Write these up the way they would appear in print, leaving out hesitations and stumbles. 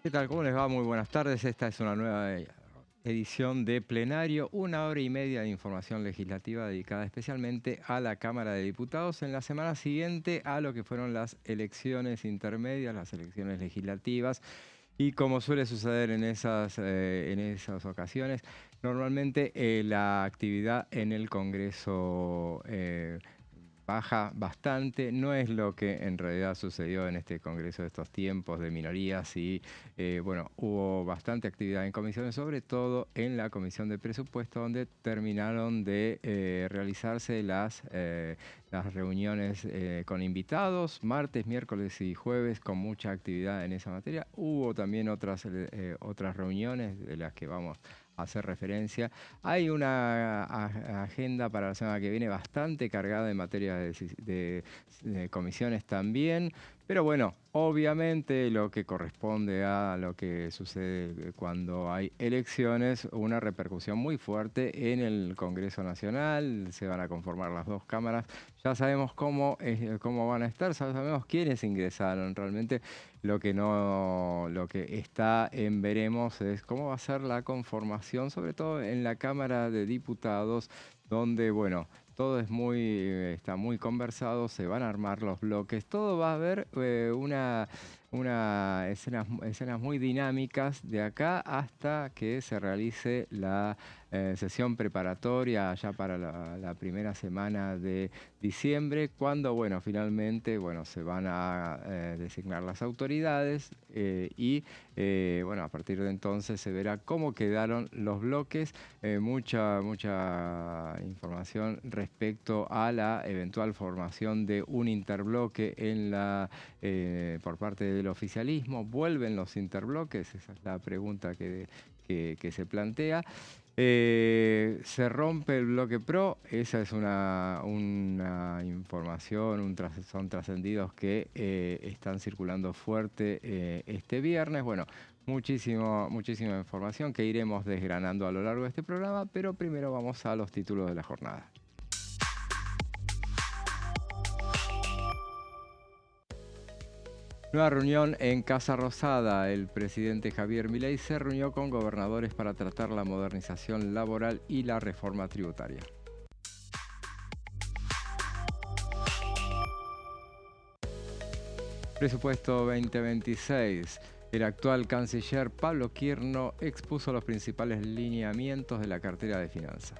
¿Qué tal? ¿Cómo les va? Muy buenas tardes. Esta es una nueva edición de Plenario, 1 hora y media de información legislativa dedicada especialmente a la Cámara de Diputados en la semana siguiente a lo que fueron las elecciones intermedias, las elecciones legislativas. Y como suele suceder en esas ocasiones, normalmente la actividad en el Congreso baja bastante. No es lo que en realidad sucedió en este Congreso de estos tiempos de minorías y bueno, hubo bastante actividad en comisiones, sobre todo en la Comisión de Presupuesto, donde terminaron de realizarse las reuniones con invitados, martes, miércoles y jueves, con mucha actividad en esa materia. Hubo también otras reuniones de las que vamos a hacer referencia. Hay una agenda para la semana que viene bastante cargada en materia de comisiones también, pero bueno, obviamente lo que corresponde a lo que sucede cuando hay elecciones, una repercusión muy fuerte en el Congreso Nacional. Se van a conformar las dos cámaras. Ya sabemos cómo van a estar, sabemos quiénes ingresaron. Realmente lo que está en veremos es cómo va a ser la conformación, sobre todo en la Cámara de Diputados, donde, bueno, todo está muy conversado, se van a armar los bloques, todo va a haber escenas muy dinámicas de acá hasta que se realice la sesión preparatoria ya para la primera semana de diciembre, cuando, bueno, finalmente, bueno, se van a designar las autoridades bueno, a partir de entonces se verá cómo quedaron los bloques. Mucha información respecto a la eventual formación de un interbloque por parte del oficialismo. ¿Vuelven los interbloques? Esa es la pregunta que se plantea. Se rompe el bloque PRO, esa es una información, son trascendidos que están circulando fuerte este viernes. Bueno, muchísima información que iremos desgranando a lo largo de este programa, pero primero vamos a los títulos de la jornada. Nueva reunión en Casa Rosada. El presidente Javier Milei se reunió con gobernadores para tratar la modernización laboral y la reforma tributaria. Presupuesto 2026. El actual canciller Pablo Quirno expuso los principales lineamientos de la cartera de finanzas.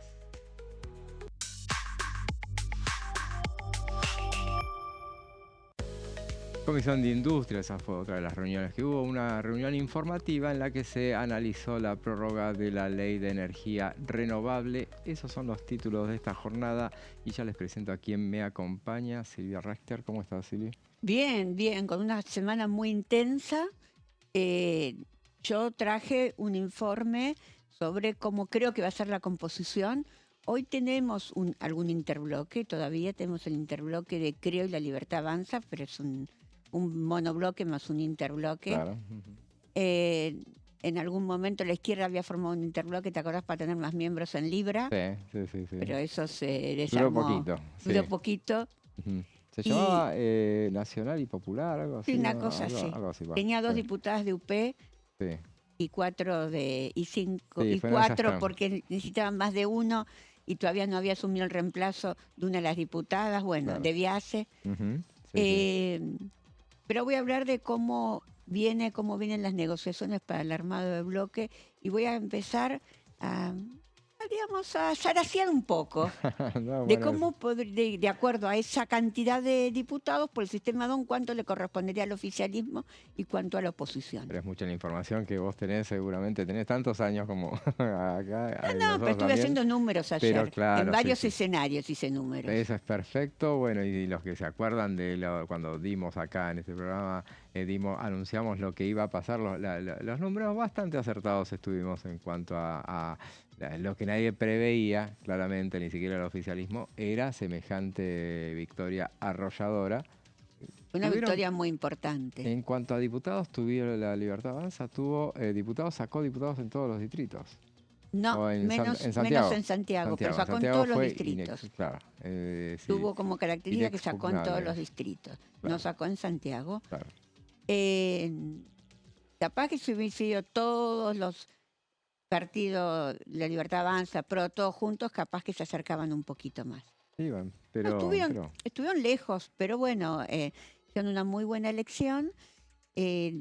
Comisión de Industria, esa fue otra de las reuniones que hubo, una reunión informativa en la que se analizó la prórroga de la Ley de Energía Renovable. Esos son los títulos de esta jornada y ya les presento a quien me acompaña, Silvia Rechter. ¿Cómo estás, Silvia? Bien, bien, con una semana muy intensa. eh, yo traje un informe sobre cómo creo que va a ser la composición. Hoy tenemos algún interbloque, todavía tenemos el interbloque de Creo y la Libertad Avanza, pero es un monobloque más un interbloque. Claro. Eh, en algún momento la izquierda había formado un interbloque, ¿te acordás? Para tener más miembros en Libra, Sí. pero eso se Duró desarmó, poquito, duró sí. poquito. Ujú. Se Y llamaba Nacional y Popular, algo sí, así, una ¿no? cosa así. Algo así va. Tenía dos Sí, diputadas de UP sí. y cinco Sí, y fueron esas cuatro porque necesitaban más de uno y todavía no había asumido el reemplazo de una de las diputadas, bueno, Claro. de Viace. Ujú. Sí. Eh, pero voy a hablar de cómo vienen las negociaciones para el armado de bloque y voy a empezar digamos, a zarasear un poco No, de bueno, cómo, de acuerdo a esa cantidad de diputados por el sistema DON, cuánto le correspondería al oficialismo y cuánto a la oposición. pero es mucha la información que vos tenés, seguramente tenés tantos años como acá, No, pero nosotros estuve también, haciendo números pero ayer. En claro, sí, varios sí. escenarios hice números. Eso es perfecto. Bueno, y los que se acuerdan cuando dimos acá en este programa, anunciamos lo que iba a pasar, los números bastante acertados estuvimos en cuanto a lo que nadie preveía, claramente, ni siquiera el oficialismo, era semejante victoria arrolladora. Una Tuvieron, victoria muy importante. en cuanto a diputados, tuvieron la Libertad Avanza, sacó diputados en todos los distritos. No, O en menos Santiago. en Santiago, pero En sacó en Santiago todos los fue distritos. claro, sí, Tuvo como característica que sacó en todos inexpugnable. los distritos. No Claro, sacó en Santiago. claro. Eh, capaz que si hubiese sido todos los partidos, La Libertad Avanza, PRO, todos juntos, capaz que se acercaban un poquito más. Sí, bueno, No, pero, estuvieron lejos, pero bueno, hicieron una muy buena elección.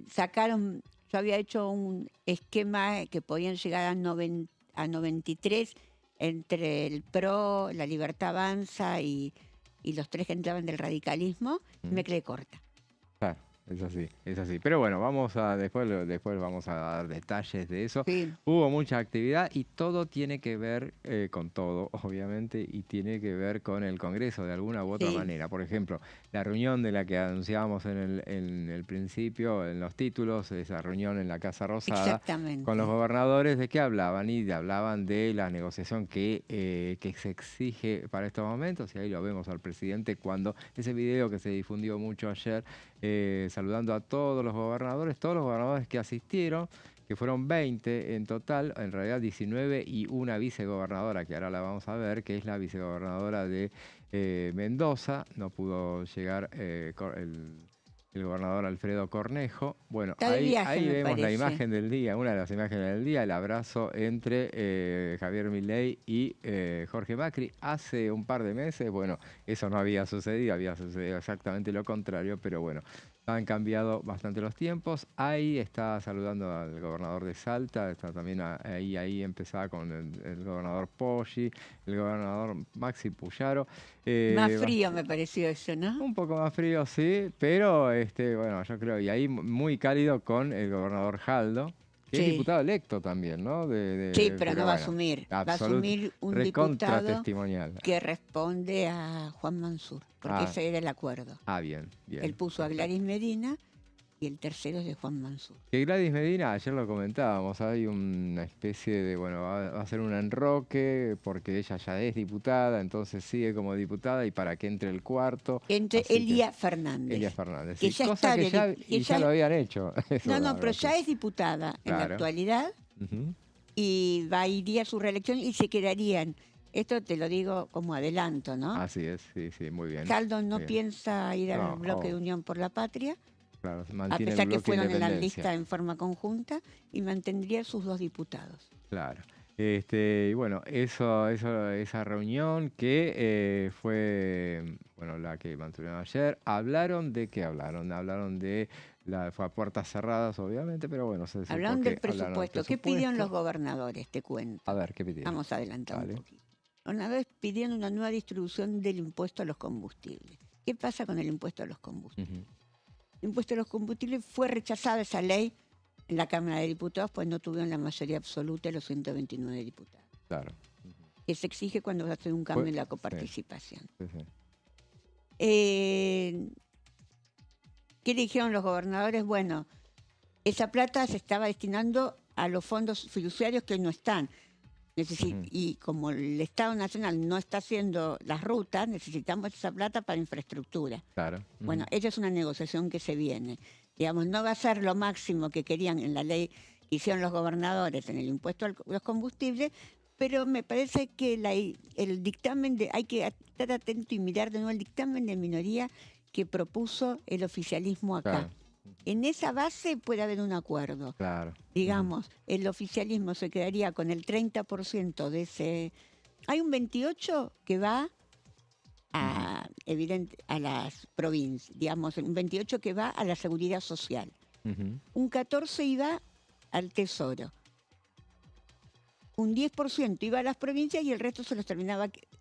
Sacaron, yo había hecho un esquema que podían llegar a 93 entre el PRO, La Libertad Avanza y los tres que entraban del radicalismo, y me quedé corta. claro, es así, es así. Pero bueno, después vamos a dar detalles de eso. Sí, Hubo mucha actividad y todo tiene que ver con todo, obviamente, y tiene que ver con el Congreso de alguna u otra sí, manera. Por ejemplo, la reunión de la que anunciábamos en el principio, en los títulos, esa reunión en la Casa Rosada, con los exactamente. gobernadores, ¿de qué hablaban? Y hablaban de la negociación que se exige para estos momentos, y ahí lo vemos al presidente cuando ese video que se difundió mucho ayer, saludando a todos los gobernadores que asistieron, que fueron 20 en total, en realidad 19 y una vicegobernadora, que ahora la vamos a ver, que es la vicegobernadora de Mendoza. No pudo llegar el gobernador Alfredo Cornejo. Bueno, Está de viaje, ahí me vemos la parece. imagen del día, una de las imágenes del día, el abrazo entre Javier Milei y Jorge Macri. Hace un par de meses, bueno, eso no había sucedido exactamente lo contrario, pero bueno, han cambiado bastante los tiempos. Ahí está saludando al gobernador de Salta, está también ahí empezaba con el gobernador Poggi, el gobernador Maxi Puyaro. Más Eh, frío me pareció eso, ¿no? un poco más frío, sí, pero bueno, yo creo, y ahí muy cálido con el gobernador Jaldo, que es Sí, diputado electo también, ¿no? sí, pero no Pero va a bueno, asumir. Va a absoluto, asumir un recontra diputado testimonial. que responde a Juan Mansur, porque Ah, ese era el acuerdo. bien, Él bien, puso a perfecto. Gladys Medina y el tercero es de Juan Mansur. Que Gladys Medina, ayer lo comentábamos, hay una especie de, bueno, va a ser un enroque porque ella ya es diputada, entonces sigue como diputada y para que entre el cuarto, Entre así que Elia Elia Fernández, Fernández, que sí, ya cosa está que de, ya, que y ya lo ya, habían hecho, eso no, pero ahora sí. ya es diputada en la Claro. actualidad Ujú. y iría a su reelección y se quedarían. Esto te lo digo como adelanto, ¿no? Así es, sí, sí, muy bien. Caldo no Muy bien. piensa ir al No, bloque de Unión por la Patria, claro, a mantiene el pesar que bloque fueron en la independencia. lista en forma conjunta, y mantendría sus dos diputados. Claro. Y bueno, esa reunión que fue, bueno, la que mantuvieron ayer, ¿hablaron de qué hablaron? Hablaron fue a puertas cerradas, obviamente, pero bueno, se supo Hablaron del que hablaron del presupuesto. ¿Qué pidieron los presupuesto. gobernadores? Te A cuento. ver, ¿qué pidieron? Vamos a adelantar un Dale. poquito. Una vez pidieron una nueva distribución del impuesto a los combustibles. ¿Qué pasa con el impuesto a los combustibles? Ujú. El impuesto a los combustibles fue rechazada esa ley en la Cámara de Diputados, pues no tuvieron la mayoría absoluta de los 129 diputados, Claro. que se exige cuando se hace un cambio en la Sí, coparticipación. sí, sí. Eh, ¿Qué dijeron los gobernadores? Bueno, esa plata se estaba destinando a los fondos fiduciarios que hoy no están. Ujú. Y como el Estado Nacional no está haciendo las rutas, necesitamos esa plata para infraestructura. Claro. Bueno, Ujú. esa es una negociación que se viene. Digamos, no va a ser lo máximo que querían en la ley que hicieron los gobernadores en el impuesto a los combustibles, pero me parece que el dictamen hay que estar atento y mirar de nuevo el dictamen de minoría que propuso el oficialismo acá. Claro, En esa base puede haber un acuerdo. claro. Ujú. Digamos, el oficialismo se quedaría con el 30% de ese. Hay un 28% que va Ujú. a las provincias, digamos, un 28% que va a la seguridad social, Ujú. un 14% iba al tesoro, un 10% iba a las provincias y el resto se los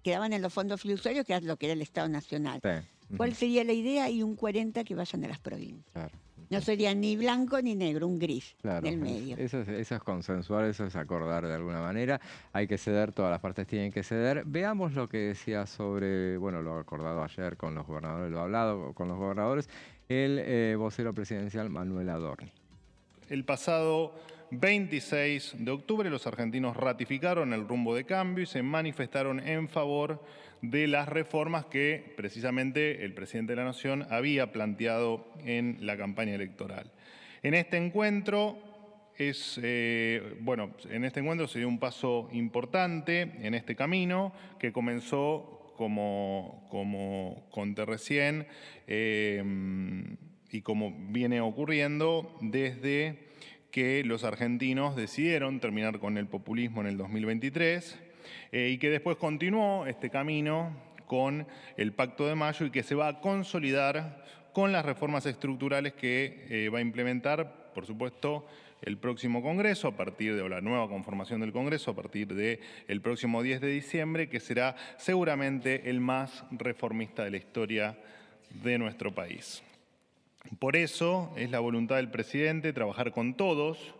quedaban en los fondos fiduciarios, que es lo que era el Estado Nacional. Sí. ¿Cuál Ujú. sería la idea? Y un 40% que vayan a las provincias. Claro. No sería ni blanco ni negro, un gris en Claro, el medio. eso es consensuar, eso es acordar de alguna manera. Hay que ceder, todas las partes tienen que ceder. Veamos lo que decía sobre, bueno, lo acordado ayer con los gobernadores, lo hablado con los gobernadores, el vocero presidencial Manuel Adorni. El pasado 26 de octubre los argentinos ratificaron el rumbo de cambio y se manifestaron en favor de las reformas que precisamente el presidente de la Nación había planteado en la campaña electoral. En este encuentro en este encuentro se dio un paso importante en este camino que comenzó, como conté recién, y como viene ocurriendo desde que los argentinos decidieron terminar con el populismo en el 2023 y que después continuó este camino con el Pacto de Mayo y que se va a consolidar con las reformas estructurales que va a implementar, por supuesto, el próximo Congreso, a partir de la nueva conformación del Congreso, a partir del próximo 10 de diciembre, que será seguramente el más reformista de la historia de nuestro país. Por eso es la voluntad del presidente trabajar con todos,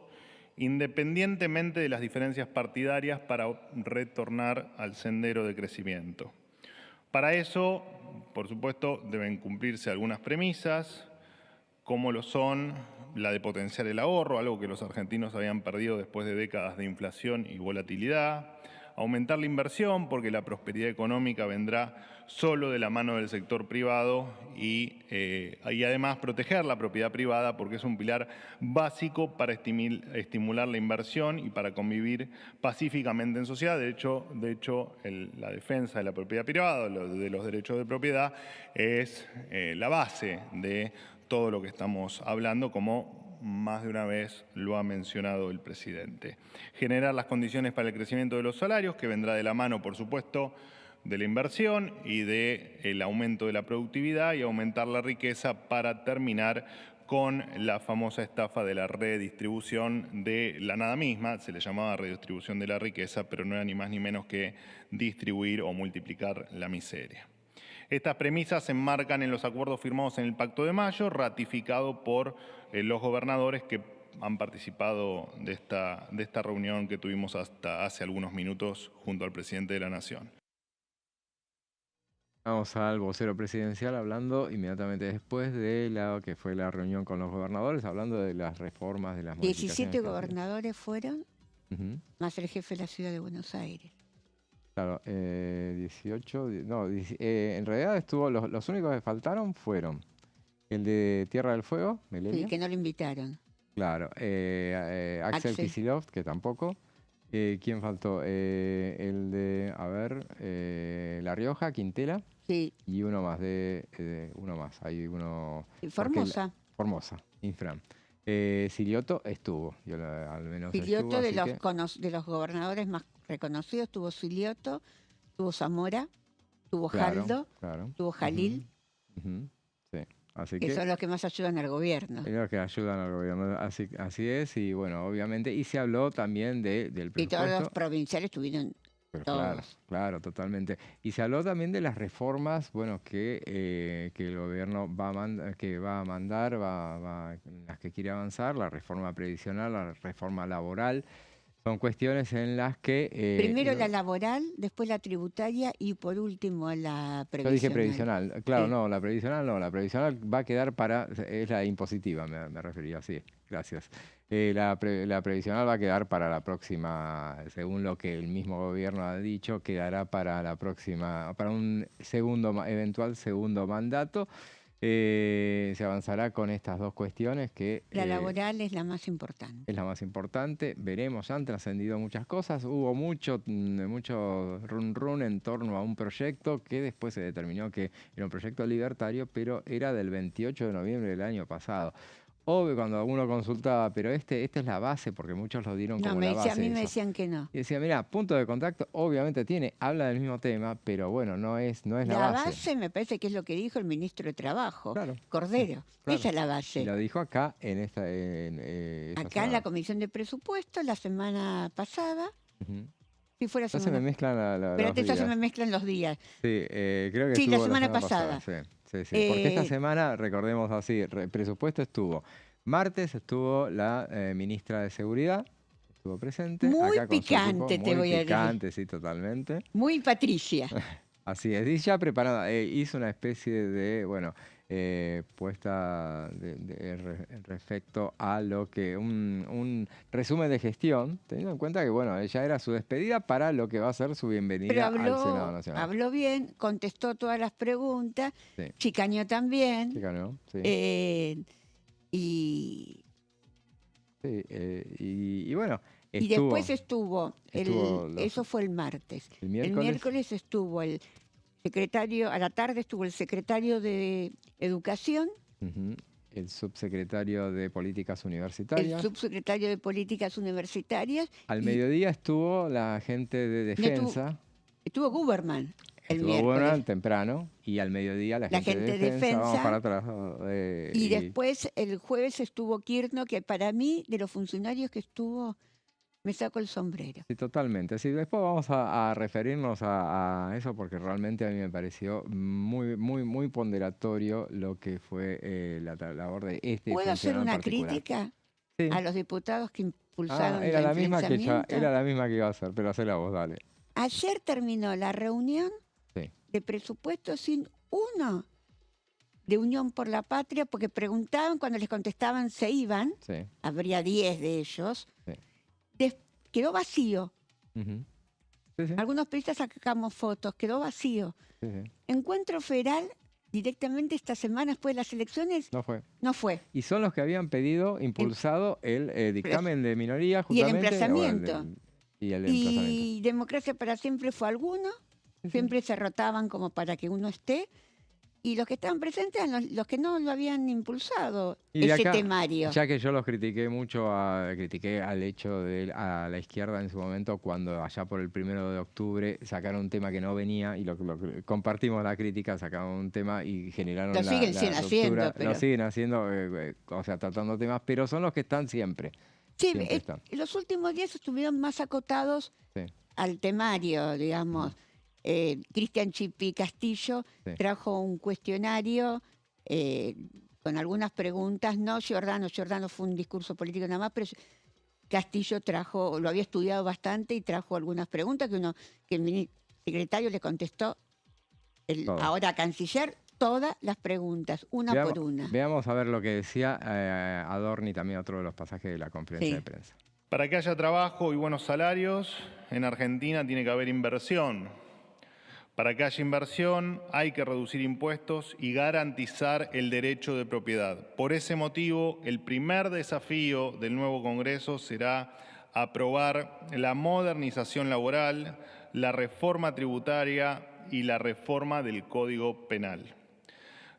independientemente de las diferencias partidarias, para retornar al sendero de crecimiento. Para eso, por supuesto, deben cumplirse algunas premisas, como lo son la de potenciar el ahorro, algo que los argentinos habían perdido después de décadas de inflación y volatilidad, aumentar la inversión, porque la prosperidad económica vendrá solo de la mano del sector privado y además proteger la propiedad privada, porque es un pilar básico para estimular la inversión y para convivir pacíficamente en sociedad. De hecho, la defensa de la propiedad privada, de los derechos de propiedad, es la base de todo lo que estamos hablando, como más de una vez lo ha mencionado el presidente. Generar las condiciones para el crecimiento de los salarios, que vendrá de la mano, por supuesto, de la inversión y del aumento de la productividad, y aumentar la riqueza para terminar con la famosa estafa de la redistribución de la nada misma. Se le llamaba redistribución de la riqueza, pero no era ni más ni menos que distribuir o multiplicar la miseria. Estas premisas se enmarcan en los acuerdos firmados en el Pacto de Mayo, ratificado por los gobernadores que han participado de esta reunión que tuvimos hasta hace algunos minutos junto al presidente de la Nación. Vamos al vocero presidencial hablando inmediatamente después de la que fue la reunión con los gobernadores, hablando de las reformas, de las modificaciones. 17 gobernadores fueron, más el jefe de la ciudad de Buenos Aires. Claro, 18, no, en realidad estuvo, los únicos que faltaron fueron el de Tierra del Fuego, Melenio. Sí, que no lo invitaron. Claro, Axel Kicillof, que tampoco. ¿Quién faltó? El de, a ver, La Rioja, Quintela. Sí. Y uno más, uno más, hay uno... Formosa. Formosa, Infram. Silioto estuvo, al menos Silioto, estuvo, de los gobernadores más reconocidos, tuvo Silioto, tuvo Zamora, tuvo claro, Jaldo, claro. tuvo Jalil, sí. Así que son los que más ayudan al gobierno. Los que ayudan al gobierno, así es, y bueno, obviamente, y se habló también del presupuesto. Y todos los provinciales tuvieron todos. Claro, totalmente. Y se habló también de las reformas, bueno, que el gobierno va a mandar, las que quiere avanzar, la reforma previsional, la reforma laboral. Son cuestiones en las que... Primero la laboral, después la tributaria y por último la previsional. Yo dije previsional. Claro, sí. No, la previsional no. La previsional va a quedar es la impositiva, me refería, sí. Gracias. La previsional va a quedar para la próxima, según lo que el mismo gobierno ha dicho, quedará para la próxima, para un eventual segundo mandato. Se avanzará con estas dos cuestiones que... La laboral es la más importante. Es la más importante. Veremos, han trascendido muchas cosas. Hubo mucho run en torno a un proyecto que después se determinó que era un proyecto libertario, pero era del 28 de noviembre del año pasado. Obvio, cuando uno consultaba, pero esta es la base, porque muchos lo dieron como la base. A mí me decían que no. Y decía, mira, punto de contacto, obviamente habla del mismo tema, pero bueno, no es la base. La base me parece que es lo que dijo el ministro de Trabajo, claro, Cordero. Claro. Esa es la base. Y lo dijo acá, acá en la Comisión de Presupuestos, la semana pasada. Si fue la semana. Se me mezclan Espérate, ya se me mezclan los días. Sí, creo que sí, la semana pasada. Sí. Porque esta semana, recordemos así, presupuesto estuvo. Martes estuvo la ministra de Seguridad, estuvo presente. Muy acá picante, te voy a decir. Muy picante, sí, totalmente. Muy Patricia. Así es, y ya preparada, hizo una especie de, puesta respecto a lo que un resumen de gestión, teniendo en cuenta que, ella era su despedida para lo que va a ser su bienvenida al Senado Nacional. Habló bien, contestó todas las preguntas, sí. Chicañó también. Chicañó, sí. Y bueno... y después estuvo eso fue el martes. El miércoles estuvo el secretario, a la tarde estuvo el secretario de Educación. el subsecretario de Políticas el Universitarias. subsecretario de Políticas Universitarias. Al y mediodía estuvo la gente de no Defensa. estuvo Guberman el Estuvo miércoles. bueno temprano y al mediodía la gente de Defensa. Vamos para atrás. Y después el jueves estuvo Kirchner, que para mí, de los funcionarios que estuvo, me saco el sombrero. Sí, totalmente. Sí, después vamos a referirnos a eso porque realmente a mí me pareció muy ponderatorio lo que fue la labor de este ¿Puedo hacer funcionario en una particular. crítica Sí. a los diputados que impulsaron el era la misma enfrentamiento? era la misma que iba a hacer, pero hacela vos, dale. Ayer terminó la reunión Sí, de presupuesto sin uno de Unión por la Patria, porque preguntaban, cuando les contestaban se iban, sí, habría 10 de ellos, sí. quedó vacío. Ujú. Sí, sí, Algunos periodistas sacamos fotos, quedó vacío. sí, sí. Encuentro Federal, directamente esta semana después de las elecciones, No fue. no fue. Y son los que habían pedido, impulsado el dictamen de minoría, Y el justamente. emplazamiento. Y el emplazamiento. Y Democracia para Siempre fue alguno, Sí, sí. siempre se rotaban como para que uno esté. Y los que estaban presentes eran los que no lo habían impulsado, Y de ese acá, temario. ya que yo los critiqué mucho, critiqué al hecho de a la izquierda en su momento, cuando allá por el 1 de octubre sacaron un tema que no venía y compartimos la crítica, sacaron un tema y generaron Lo siguen la haciendo, ruptura. pero... Lo siguen haciendo, o sea, tratando temas, pero son los que están siempre. Sí, Siempre están. los últimos días estuvieron más acotados Sí, al temario, digamos. Cristian Chipi Castillo Sí. trajo un cuestionario con algunas preguntas, no Giordano fue un discurso político nada más, pero Castillo trajo, lo había estudiado bastante y trajo algunas preguntas que el secretario le contestó, Todas. ahora canciller, todas las preguntas, una por una. Veamos a ver lo que decía Adorni, también otro de los pasajes de la conferencia Sí. de prensa. Para que haya trabajo y buenos salarios, en Argentina tiene que haber inversión. Para que haya inversión hay que reducir impuestos y garantizar el derecho de propiedad. Por ese motivo, el primer desafío del nuevo Congreso será aprobar la modernización laboral, la reforma tributaria y la reforma del Código Penal.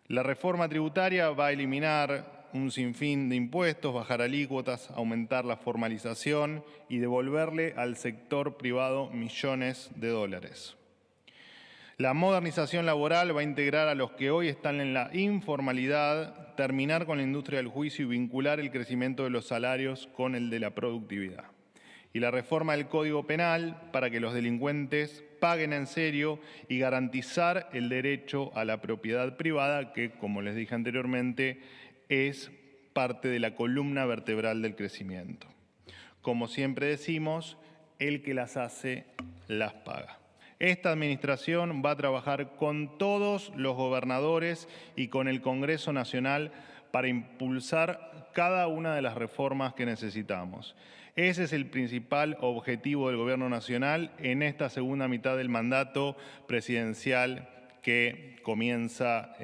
La reforma tributaria va a eliminar un sinfín de impuestos, bajar alícuotas, aumentar la formalización y devolverle al sector privado millones de dólares. La modernización laboral va a integrar a los que hoy están en la informalidad, terminar con la industria del juicio y vincular el crecimiento de los salarios con el de la productividad. Y la reforma del Código Penal para que los delincuentes paguen en serio y garantizar el derecho a la propiedad privada que, como les dije anteriormente, es parte de la columna vertebral del crecimiento. Como siempre decimos, el que las hace, las paga. Esta administración va a trabajar con todos los gobernadores y con el Congreso Nacional para impulsar cada una de las reformas que necesitamos. Ese es el principal objetivo del Gobierno Nacional en esta segunda mitad del mandato presidencial que comienza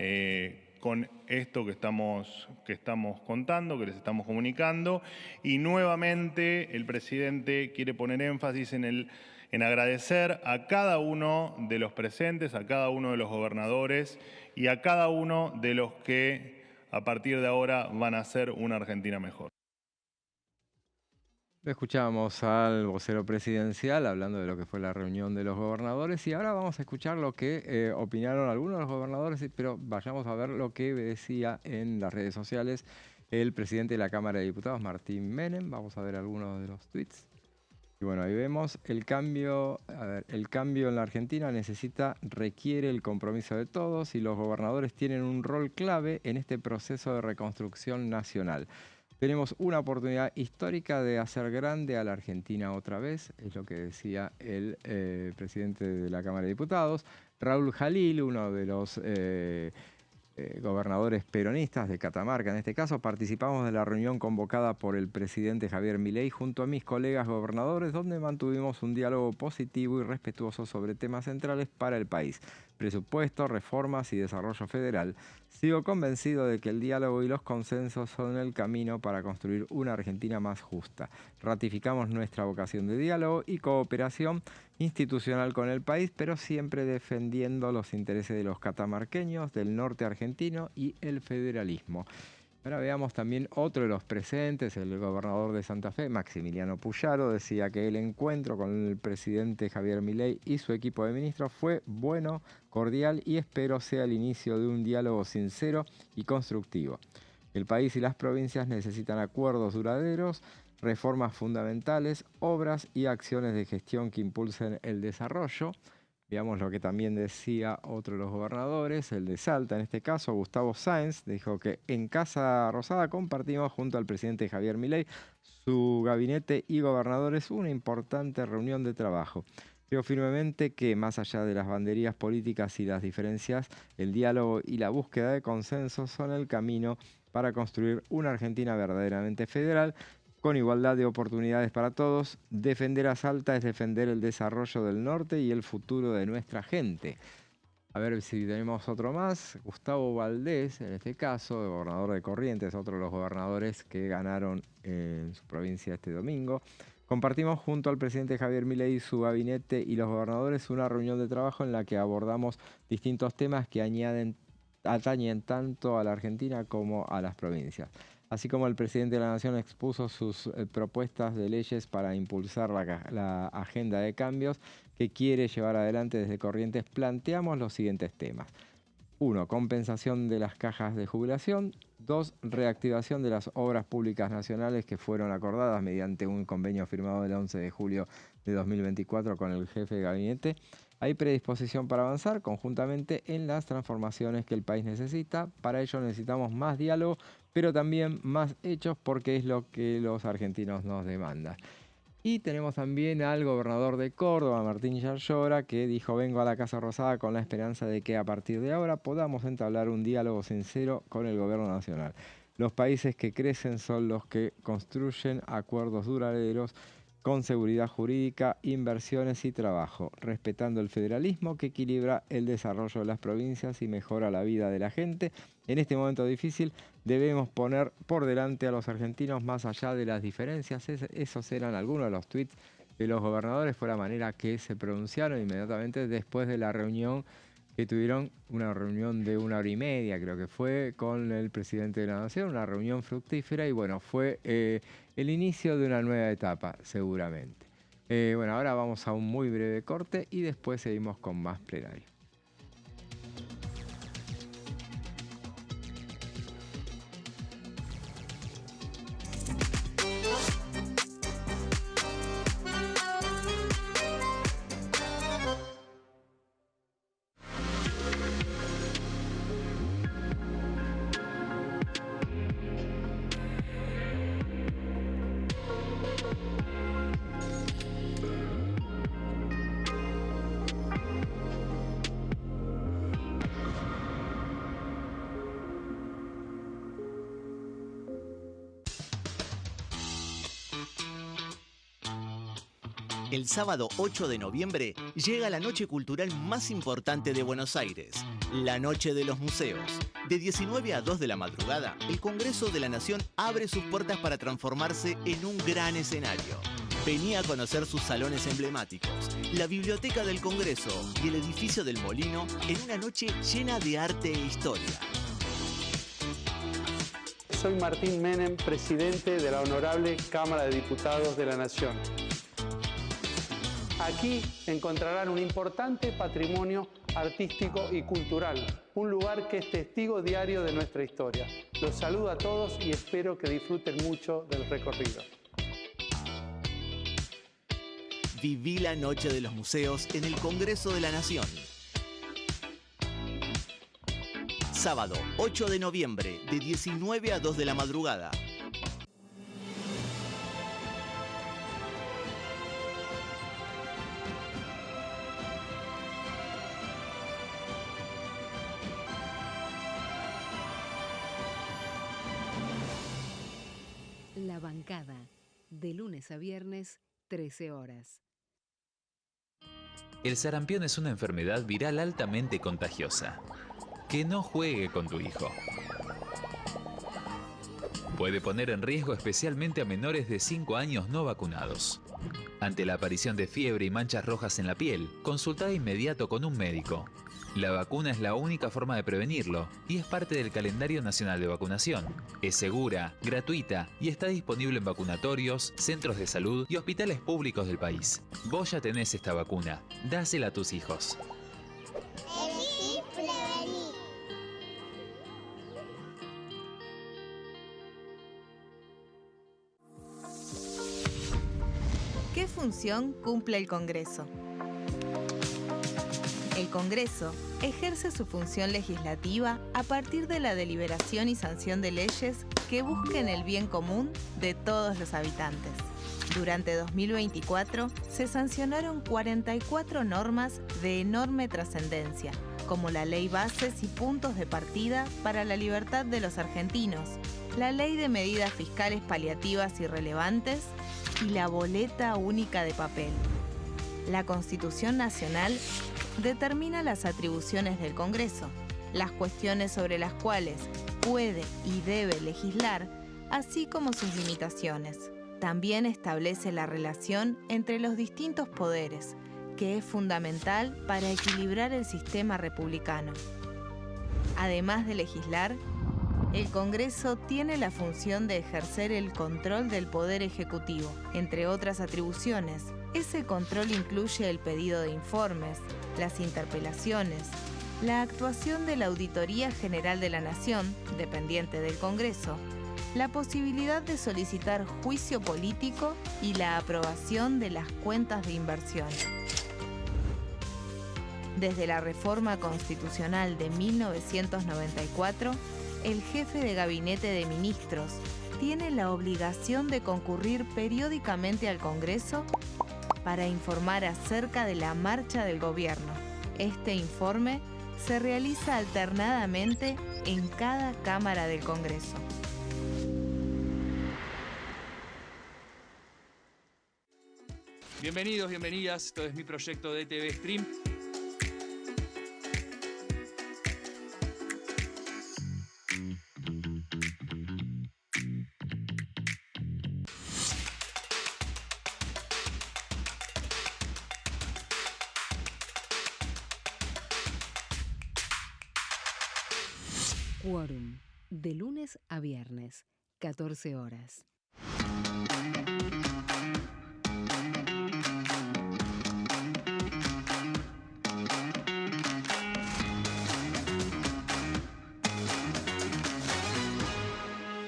con esto que estamos contando, que les estamos comunicando. Y nuevamente el presidente quiere poner énfasis en agradecer a cada uno de los presentes, a cada uno de los gobernadores y a cada uno de los que a partir de ahora van a hacer una Argentina mejor. Escuchamos al vocero presidencial hablando de lo que fue la reunión de los gobernadores y ahora vamos a escuchar lo que opinaron algunos de los gobernadores, pero vayamos a ver lo que decía en las redes sociales el presidente de la Cámara de Diputados, Martín Menem. Vamos a ver algunos de los tweets. Y bueno, ahí vemos el cambio en la Argentina requiere el compromiso de todos y los gobernadores tienen un rol clave en este proceso de reconstrucción nacional. Tenemos una oportunidad histórica de hacer grande a la Argentina otra vez, es lo que decía el presidente de la Cámara de Diputados. Raúl Jalil, uno de los gobernadores peronistas de Catamarca, en este caso, participamos de la reunión convocada por el presidente Javier Milei junto a mis colegas gobernadores, donde mantuvimos un diálogo positivo y respetuoso sobre temas centrales para el país: presupuesto, reformas y desarrollo federal. Sigo convencido de que el diálogo y los consensos son el camino para construir una Argentina más justa. Ratificamos nuestra vocación de diálogo y cooperación institucional con el país, pero siempre defendiendo los intereses de los catamarqueños, del norte argentino y el federalismo. Ahora veamos también otro de los presentes, el gobernador de Santa Fe, Maximiliano Puyaro, decía que el encuentro con el presidente Javier Milei y su equipo de ministros fue bueno, cordial y espero sea el inicio de un diálogo sincero y constructivo. El país y las provincias necesitan acuerdos duraderos, reformas fundamentales, obras y acciones de gestión que impulsen el desarrollo. Veamos lo que también decía otro de los gobernadores, el de Salta en este caso, Gustavo Sáenz, dijo que en Casa Rosada compartimos junto al presidente Javier Milei, su gabinete y gobernadores una importante reunión de trabajo. Creo firmemente que más allá de las banderías políticas y las diferencias, el diálogo y la búsqueda de consenso son el camino para construir una Argentina verdaderamente federal, con igualdad de oportunidades para todos. Defender a Salta es defender el desarrollo del norte y el futuro de nuestra gente. A ver si tenemos otro más. Gustavo Valdés, en este caso, el gobernador de Corrientes, otro de los gobernadores que ganaron en su provincia este domingo. Compartimos junto al presidente Javier Milei, su gabinete y los gobernadores una reunión de trabajo en la que abordamos distintos temas que atañen tanto a la Argentina como a las provincias. Así como el presidente de la Nación expuso sus propuestas de leyes para impulsar la agenda de cambios que quiere llevar adelante desde Corrientes, planteamos los siguientes temas. 1. Compensación de las cajas de jubilación. 2. Reactivación de las obras públicas nacionales que fueron acordadas mediante un convenio firmado el 11 de julio de 2024 con el jefe de gabinete. Hay predisposición para avanzar conjuntamente en las transformaciones que el país necesita. Para ello necesitamos más diálogo, pero también más hechos porque es lo que los argentinos nos demandan. Y tenemos también al gobernador de Córdoba, Martín Yarlora, que dijo: vengo a la Casa Rosada con la esperanza de que a partir de ahora podamos entablar un diálogo sincero con el gobierno nacional. Los países que crecen son los que construyen acuerdos duraderos con seguridad jurídica, inversiones y trabajo, respetando el federalismo que equilibra el desarrollo de las provincias y mejora la vida de la gente. En este momento difícil debemos poner por delante a los argentinos más allá de las diferencias. Esos eran algunos de los tweets de los gobernadores, fue la manera que se pronunciaron inmediatamente después de la reunión que tuvieron, una reunión de 1 hora y media, creo que fue, con el presidente de la Nación, una reunión fructífera y bueno, fue el inicio de una nueva etapa, seguramente. Bueno, ahora vamos a un muy breve corte y después seguimos con más plenario. El sábado 8 de noviembre llega la noche cultural más importante de Buenos Aires, la Noche de los Museos. De 19 a 2 de la madrugada, el Congreso de la Nación abre sus puertas para transformarse en un gran escenario. Vení a conocer sus salones emblemáticos, la Biblioteca del Congreso y el edificio del Molino en una noche llena de arte e historia. Soy Martín Menem, presidente de la Honorable Cámara de Diputados de la Nación. Aquí encontrarán un importante patrimonio artístico y cultural, un lugar que es testigo diario de nuestra historia. Los saludo a todos y espero que disfruten mucho del recorrido. Viví la Noche de los Museos en el Congreso de la Nación. Sábado 8 de noviembre, de 19 a 2 de la madrugada. La Bancada, de lunes a viernes, 13 horas. El sarampión es una enfermedad viral altamente contagiosa. Que no juegue con tu hijo. Puede poner en riesgo especialmente a menores de 5 años no vacunados. Ante la aparición de fiebre y manchas rojas en la piel, consulta de inmediato con un médico. La vacuna es la única forma de prevenirlo y es parte del calendario nacional de vacunación. Es segura, gratuita y está disponible en vacunatorios, centros de salud y hospitales públicos del país. Vos ya tenés esta vacuna. Dásela a tus hijos. Elegí prevenir. ¿Qué función cumple el Congreso? El Congreso ejerce su función legislativa a partir de la deliberación y sanción de leyes que busquen el bien común de todos los habitantes. Durante 2024 se sancionaron 44 normas de enorme trascendencia, como la Ley Bases y Puntos de Partida para la Libertad de los Argentinos, la Ley de Medidas Fiscales Paliativas y Relevantes y la Boleta Única de Papel. La Constitución Nacional determina las atribuciones del Congreso, las cuestiones sobre las cuales puede y debe legislar, así como sus limitaciones. También establece la relación entre los distintos poderes, que es fundamental para equilibrar el sistema republicano. Además de legislar, el Congreso tiene la función de ejercer el control del Poder Ejecutivo. Entre otras atribuciones, ese control incluye el pedido de informes, las interpelaciones, la actuación de la Auditoría General de la Nación, dependiente del Congreso, la posibilidad de solicitar juicio político y la aprobación de las cuentas de inversión. Desde la reforma constitucional de 1994, el jefe de gabinete de ministros tiene la obligación de concurrir periódicamente al Congreso para informar acerca de la marcha del gobierno. Este informe se realiza alternadamente en cada Cámara del Congreso. Bienvenidos, bienvenidas. Esto es mi proyecto de TV Stream. Quórum, de lunes a viernes, 14 horas.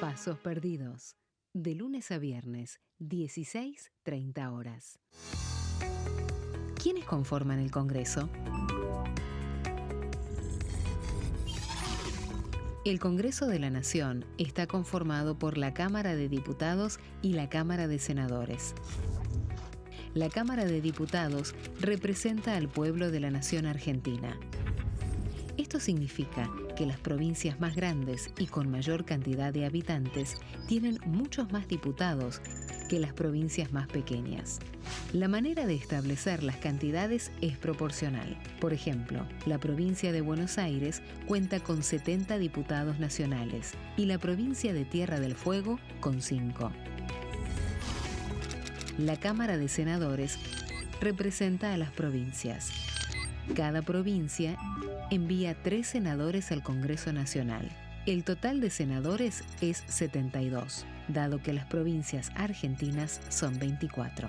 Pasos perdidos, de lunes a viernes, 16:30 horas. ¿Quiénes conforman el Congreso? El Congreso de la Nación está conformado por la Cámara de Diputados y la Cámara de Senadores. La Cámara de Diputados representa al pueblo de la nación argentina. Esto significa que las provincias más grandes y con mayor cantidad de habitantes tienen muchos más diputados que las provincias más pequeñas. La manera de establecer las cantidades es proporcional. Por ejemplo, la provincia de Buenos Aires cuenta con 70 diputados nacionales y la provincia de Tierra del Fuego con 5. La Cámara de Senadores representa a las provincias. Cada provincia envía 3 senadores al Congreso Nacional. El total de senadores es 72, dado que las provincias argentinas son 24.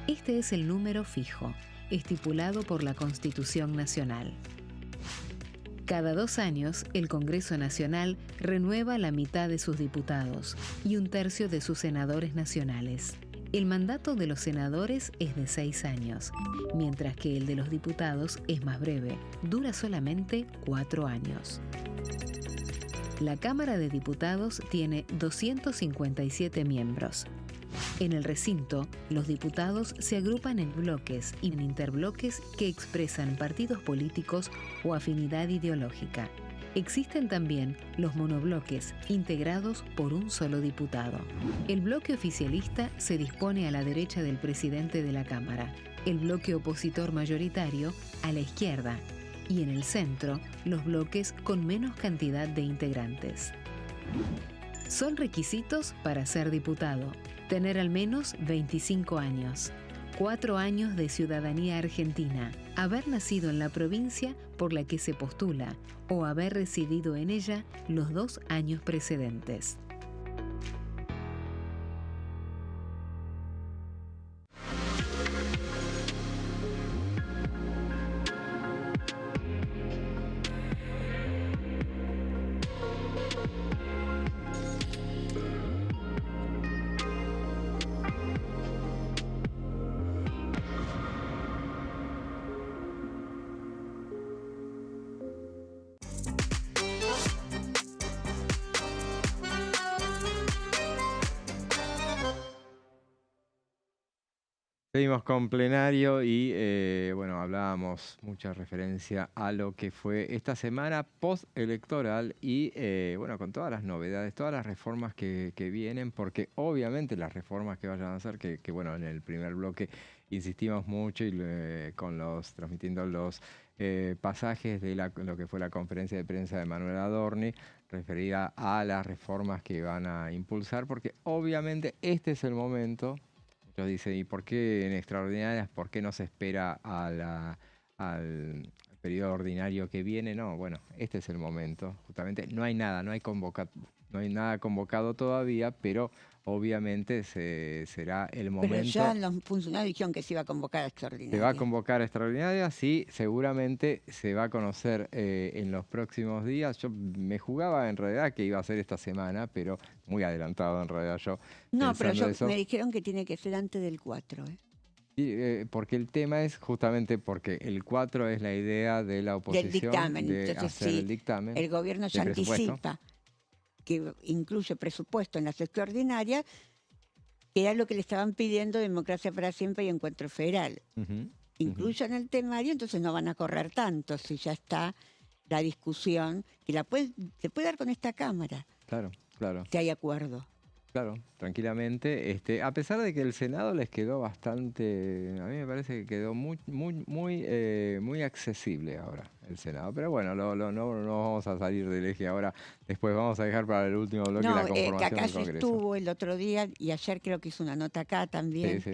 Este es el número fijo, estipulado por la Constitución Nacional. Cada 2 años, el Congreso Nacional renueva la mitad de sus diputados y 1/3 de sus senadores nacionales. El mandato de los senadores es de 6 años, mientras que el de los diputados es más breve, dura solamente 4 años. La Cámara de Diputados tiene 257 miembros. En el recinto, los diputados se agrupan en bloques y en interbloques que expresan partidos políticos o afinidad ideológica. Existen también los monobloques, integrados por un solo diputado. El bloque oficialista se dispone a la derecha del presidente de la Cámara, el bloque opositor mayoritario a la izquierda, y en el centro, los bloques con menos cantidad de integrantes. Son requisitos para ser diputado. Tener al menos 25 años. 4 años de ciudadanía argentina, haber nacido en la provincia por la que se postula o haber residido en ella los 2 años precedentes. Seguimos con plenario y bueno, hablábamos mucha referencia a lo que fue esta semana postelectoral y bueno, con todas las novedades, todas las reformas que vienen, porque obviamente las reformas que vayan a hacer, que bueno, en el primer bloque insistimos mucho y transmitiendo los pasajes de lo que fue la conferencia de prensa de Manuel Adorni, referida a las reformas que van a impulsar, porque obviamente este es el momento. Ellos dicen, ¿y por qué en extraordinarias? ¿Por qué no se espera al periodo ordinario que viene? No, bueno, este es el momento. Justamente no hay nada, no hay nada convocado todavía, pero obviamente será el momento. Pero ya los funcionarios dijeron que se iba a convocar a extraordinarias. Se va a convocar a extraordinarias, sí, seguramente se va a conocer en los próximos días. Yo me jugaba en realidad que iba a ser esta semana, pero muy adelantado en realidad yo. No, pero me dijeron que tiene que ser antes del 4. Porque el tema es justamente porque el 4 es la idea de la oposición Del dictamen. de Entonces, hacer sí, el dictamen. El gobierno ya anticipa que incluye presupuesto en las extraordinarias, que era lo que le estaban pidiendo Democracia para Siempre y Encuentro Federal. Incluyan el temario, entonces no van a correr tanto si ya está la discusión, que se puede dar con esta Cámara. Claro, claro. Si hay acuerdo. Claro, tranquilamente. A pesar de que el Senado les quedó bastante, a mí me parece que quedó muy accesible ahora el Senado. Pero bueno, no vamos a salir del eje ahora. Después vamos a dejar para el último bloque la conformación que acá del Congreso. Estuvo el otro día y ayer creo que hizo una nota acá también. Sí.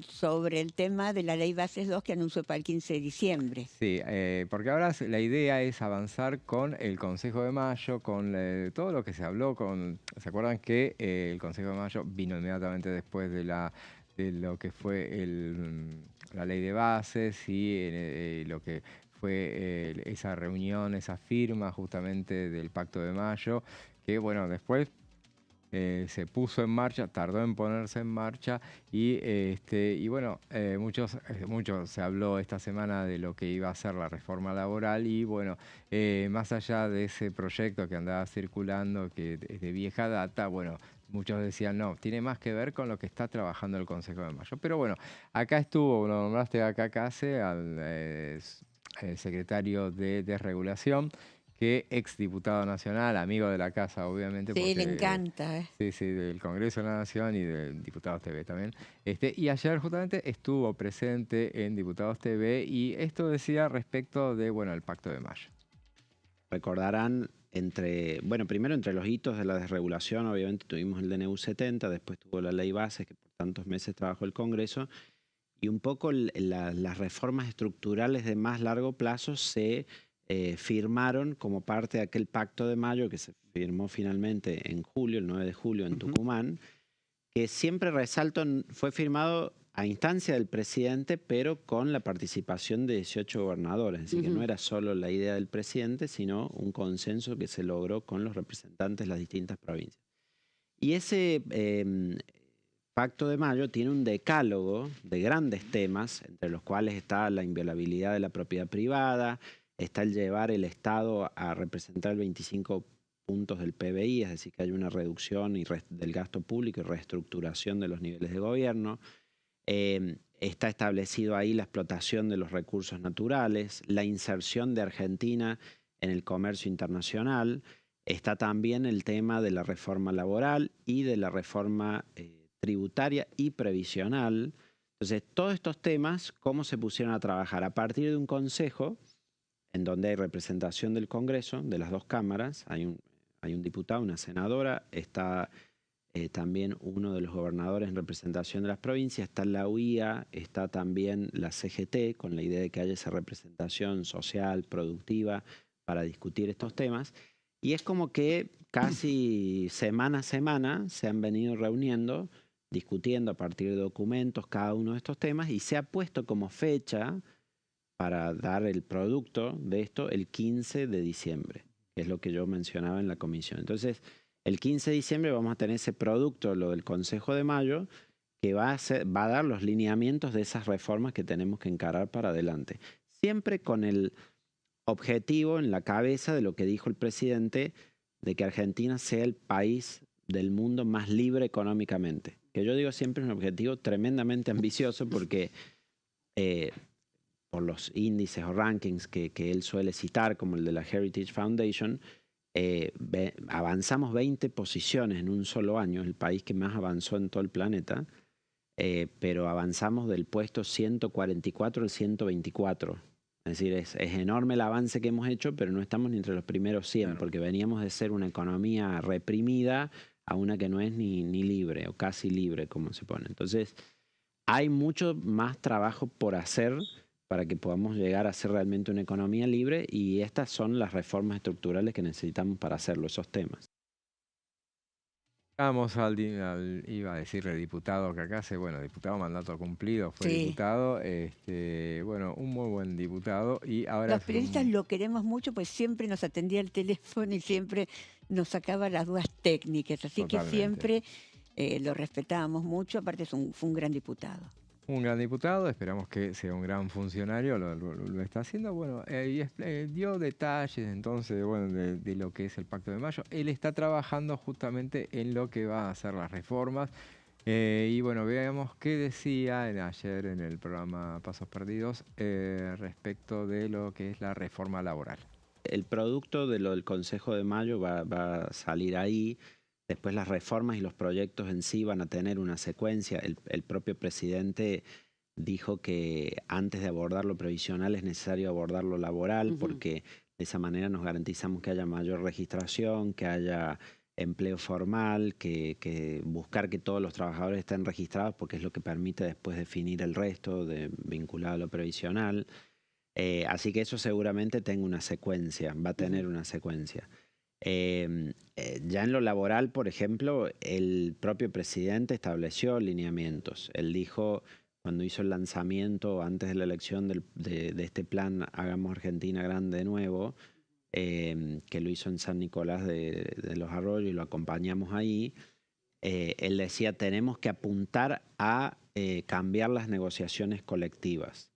Sobre el tema de la Ley Bases 2 que anunció para el 15 de diciembre. Sí, porque ahora la idea es avanzar con el Consejo de Mayo, con todo lo que se habló. ¿Se acuerdan que el Consejo de Mayo vino inmediatamente después de lo que fue la Ley de Bases y lo que fue esa reunión, esa firma justamente del Pacto de Mayo, que bueno, después se puso en marcha, tardó en ponerse en marcha y bueno, mucho se habló esta semana de lo que iba a ser la reforma laboral y bueno, más allá de ese proyecto que andaba circulando, que es de vieja data, bueno, muchos decían, no, tiene más que ver con lo que está trabajando el Consejo de Mayo. Pero bueno, acá estuvo, lo nombraste acá Case, al secretario de Desregulación, que exdiputado nacional, amigo de la casa, obviamente. Sí, porque, le encanta. Sí, del Congreso de la Nación y del Diputados TV también. Y ayer justamente estuvo presente en Diputados TV y esto decía respecto de, bueno, el Pacto de Mayo. Recordarán, primero entre los hitos de la desregulación, obviamente tuvimos el DNU 70, después tuvo la Ley Bases, que por tantos meses trabajó el Congreso, y un poco las reformas estructurales de más largo plazo se firmaron como parte de aquel Pacto de Mayo que se firmó finalmente en julio, el 9 de julio en Tucumán, que siempre resalto, fue firmado a instancia del presidente, pero con la participación de 18 gobernadores. Así que no era solo la idea del presidente, sino un consenso que se logró con los representantes de las distintas provincias. Y ese Pacto de Mayo tiene un decálogo de grandes temas, entre los cuales está la inviolabilidad de la propiedad privada, está el llevar el Estado a representar el 25 puntos del PBI, es decir, que hay una reducción del gasto público y reestructuración de los niveles de gobierno. Está establecido ahí la explotación de los recursos naturales, la inserción de Argentina en el comercio internacional. Está también el tema de la reforma laboral y de la reforma tributaria y previsional. Entonces, todos estos temas, ¿cómo se pusieron a trabajar? A partir de un consejo en donde hay representación del Congreso, de las dos cámaras, hay hay un diputado, una senadora, está también uno de los gobernadores en representación de las provincias, está la UIA, está también la CGT, con la idea de que haya esa representación social, productiva, para discutir estos temas. Y es como que casi semana a semana se han venido reuniendo, discutiendo a partir de documentos cada uno de estos temas, y se ha puesto como fecha para dar el producto de esto el 15 de diciembre, que es lo que yo mencionaba en la comisión. Entonces, el 15 de diciembre vamos a tener ese producto, lo del Consejo de Mayo, que va a dar los lineamientos de esas reformas que tenemos que encarar para adelante. Siempre con el objetivo en la cabeza de lo que dijo el presidente, de que Argentina sea el país del mundo más libre económicamente. Que yo digo siempre es un objetivo tremendamente ambicioso porque por los índices o rankings que él suele citar, como el de la Heritage Foundation, avanzamos 20 posiciones en un solo año, es el país que más avanzó en todo el planeta, pero avanzamos del puesto 144 al 124. Es decir, es enorme el avance que hemos hecho, pero no estamos ni entre los primeros 100, claro, porque veníamos de ser una economía reprimida a una que no es ni libre o casi libre, como se pone. Entonces, hay mucho más trabajo por hacer para que podamos llegar a ser realmente una economía libre, y estas son las reformas estructurales que necesitamos para hacerlo, esos temas. Vamos iba a decirle diputado que acá bueno, diputado mandato cumplido, fue Sí. diputado, bueno, un muy buen diputado, y ahora... Los periodistas lo queremos mucho, pues siempre nos atendía el teléfono y siempre nos sacaba las dudas técnicas, así Totalmente. que siempre lo respetábamos mucho, aparte fue un gran diputado. Un gran diputado, esperamos que sea un gran funcionario, lo está haciendo, bueno, dio detalles entonces, bueno, de lo que es el Pacto de Mayo. Él está trabajando justamente en lo que va a ser las reformas, y bueno, veamos qué decía ayer en el programa Pasos Perdidos respecto de lo que es la reforma laboral. El producto de lo del Consejo de Mayo va a salir ahí. Después las reformas y los proyectos en sí van a tener una secuencia. El propio presidente dijo que antes de abordar lo previsional es necesario abordar lo laboral, porque de esa manera nos garantizamos que haya mayor registración, que haya empleo formal, que buscar que todos los trabajadores estén registrados, porque es lo que permite después definir el resto vinculado a lo previsional. Así que eso seguramente tenga una secuencia, va a tener una secuencia. Ya en lo laboral, por ejemplo, el propio presidente estableció lineamientos. Él dijo, cuando hizo el lanzamiento antes de la elección de este plan Hagamos Argentina Grande de Nuevo, que lo hizo en San Nicolás de los Arroyos y lo acompañamos ahí, él decía, tenemos que apuntar a cambiar las negociaciones colectivas.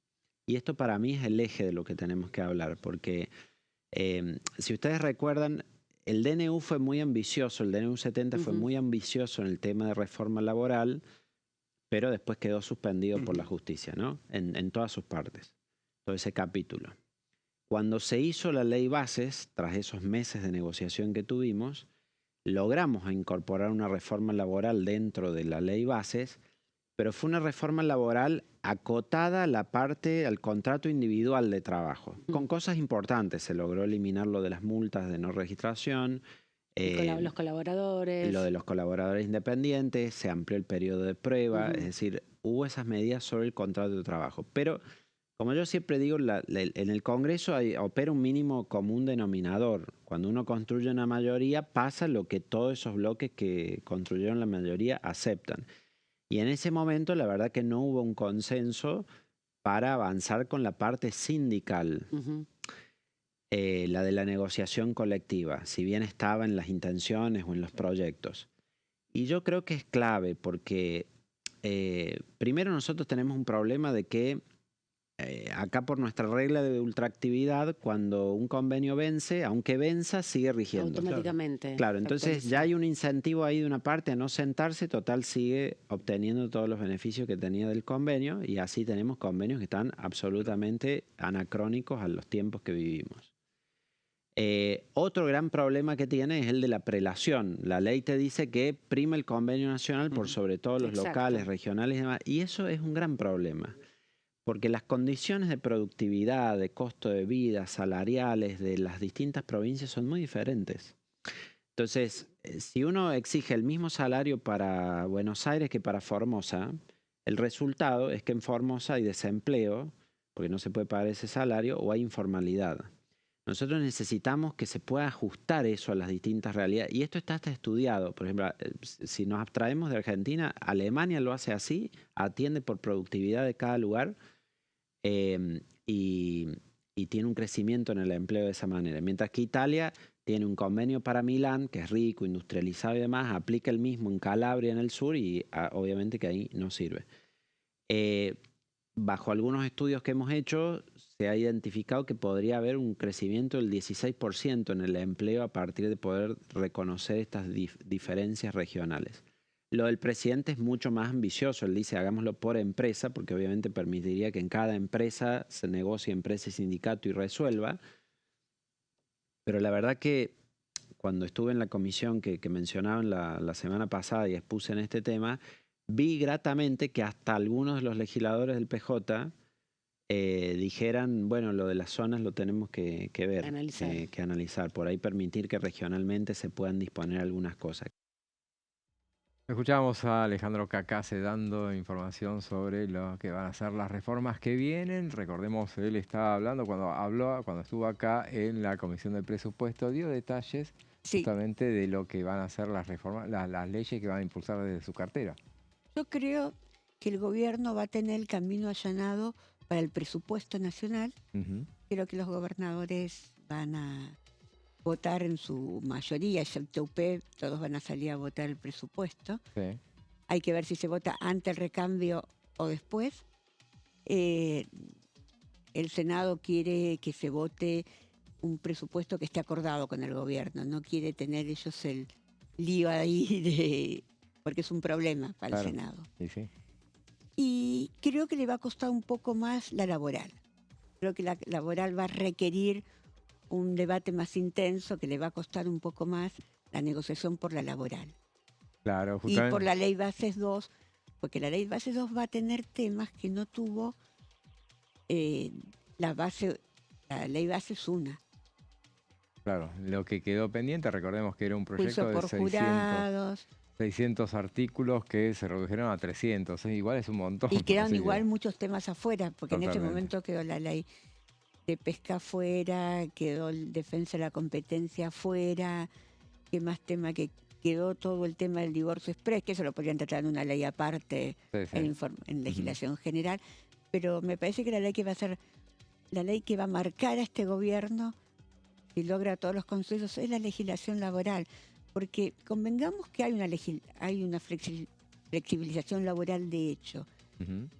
Y esto para mí es el eje de lo que tenemos que hablar, porque si ustedes recuerdan, el DNU fue muy ambicioso, el DNU 70 fue muy ambicioso en el tema de reforma laboral, pero después quedó suspendido por la justicia, ¿no? En todas sus partes, todo ese capítulo. Cuando se hizo la ley bases, tras esos meses de negociación que tuvimos, logramos incorporar una reforma laboral dentro de la ley bases, pero fue una reforma laboral acotada a la parte, al contrato individual de trabajo. Con cosas importantes, se logró eliminar lo de las multas de no registración. Los colaboradores. Lo de los colaboradores independientes, se amplió el periodo de prueba, es decir, hubo esas medidas sobre el contrato de trabajo. Pero, como yo siempre digo, en el Congreso opera un mínimo común denominador. Cuando uno construye una mayoría, pasa lo que todos esos bloques que construyeron la mayoría aceptan. Y en ese momento la verdad que no hubo un consenso para avanzar con la parte sindical, la de la negociación colectiva, si bien estaba en las intenciones o en los proyectos. Y yo creo que es clave porque primero nosotros tenemos un problema de que acá por nuestra regla de ultraactividad, cuando un convenio vence, aunque venza, sigue rigiendo. Automáticamente. Claro, entonces ya hay un incentivo ahí de una parte a no sentarse, total sigue obteniendo todos los beneficios que tenía del convenio, y así tenemos convenios que están absolutamente anacrónicos a los tiempos que vivimos. Otro gran problema que tiene es el de la prelación. La ley te dice que prima el convenio nacional por sobre todo los locales, regionales y demás, y eso es un gran problema. Porque las condiciones de productividad, de costo de vida, salariales de las distintas provincias son muy diferentes. Entonces, si uno exige el mismo salario para Buenos Aires que para Formosa, el resultado es que en Formosa hay desempleo, porque no se puede pagar ese salario, o hay informalidad. Nosotros necesitamos que se pueda ajustar eso a las distintas realidades. Y esto está hasta estudiado. Por ejemplo, si nos abstraemos de Argentina, Alemania lo hace así, atiende por productividad de cada lugar y tiene un crecimiento en el empleo de esa manera. Mientras que Italia tiene un convenio para Milán, que es rico, industrializado y demás, aplica el mismo en Calabria, en el sur, y obviamente que ahí no sirve. Bajo algunos estudios que hemos hecho, se ha identificado que podría haber un crecimiento del 16% en el empleo a partir de poder reconocer estas diferencias regionales. Lo del presidente es mucho más ambicioso. Él dice, hagámoslo por empresa, porque obviamente permitiría que en cada empresa se negocie empresa y sindicato y resuelva. Pero la verdad que cuando estuve en la comisión que mencionaban la semana pasada y expuse en este tema, vi gratamente que hasta algunos de los legisladores del PJ dijeran, bueno, lo de las zonas lo tenemos que ver, que analizar. Por ahí permitir que regionalmente se puedan disponer algunas cosas. Escuchamos a Alejandro Cacase dando información sobre lo que van a ser las reformas que vienen. Recordemos, él estaba hablando cuando estuvo acá en la Comisión del Presupuesto, dio detalles justamente de lo que van a ser las reformas, las leyes que van a impulsar desde su cartera. Yo creo que el gobierno va a tener el camino allanado para el presupuesto nacional. Creo que los gobernadores van a votar en su mayoría, excepto UP, todos van a salir a votar el presupuesto. Sí. Hay que ver si se vota antes el recambio o después. El Senado quiere que se vote un presupuesto que esté acordado con el gobierno, no quiere tener ellos el lío ahí porque es un problema para el Senado. Sí. Y creo que le va a costar un poco más la laboral. Creo que la laboral va a requerir un debate más intenso, que le va a costar un poco más la negociación por la laboral. Claro, justamente. Y por la Ley Bases 2, porque la Ley Bases 2 va a tener temas que no tuvo la Ley Bases 1. Claro, lo que quedó pendiente, recordemos que era un proyecto de 600 artículos que se redujeron a 300, igual es un montón. Y quedan igual muchos temas afuera, porque totalmente. En este momento quedó la ley de pesca afuera, quedó el defensa de la competencia afuera, ¿qué más tema que quedó? Todo el tema del divorcio express, que eso lo podrían tratar en una ley aparte, en legislación general, pero me parece que la ley que va a ser, la ley que va a marcar a este gobierno, si logra todos los consensos, es la legislación laboral, porque convengamos que hay una flexibilización laboral de hecho.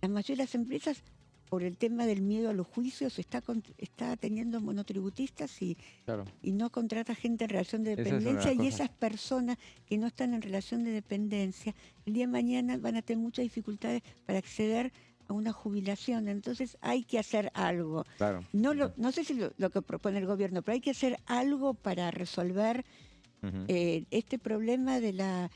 La mayoría de las empresas, por el tema del miedo a los juicios, está teniendo monotributistas y no contrata gente en relación de dependencia, y esas personas que no están en relación de dependencia, el día de mañana van a tener muchas dificultades para acceder a una jubilación. Entonces hay que hacer algo. No sé si lo que propone el gobierno, pero hay que hacer algo para resolver este problema de la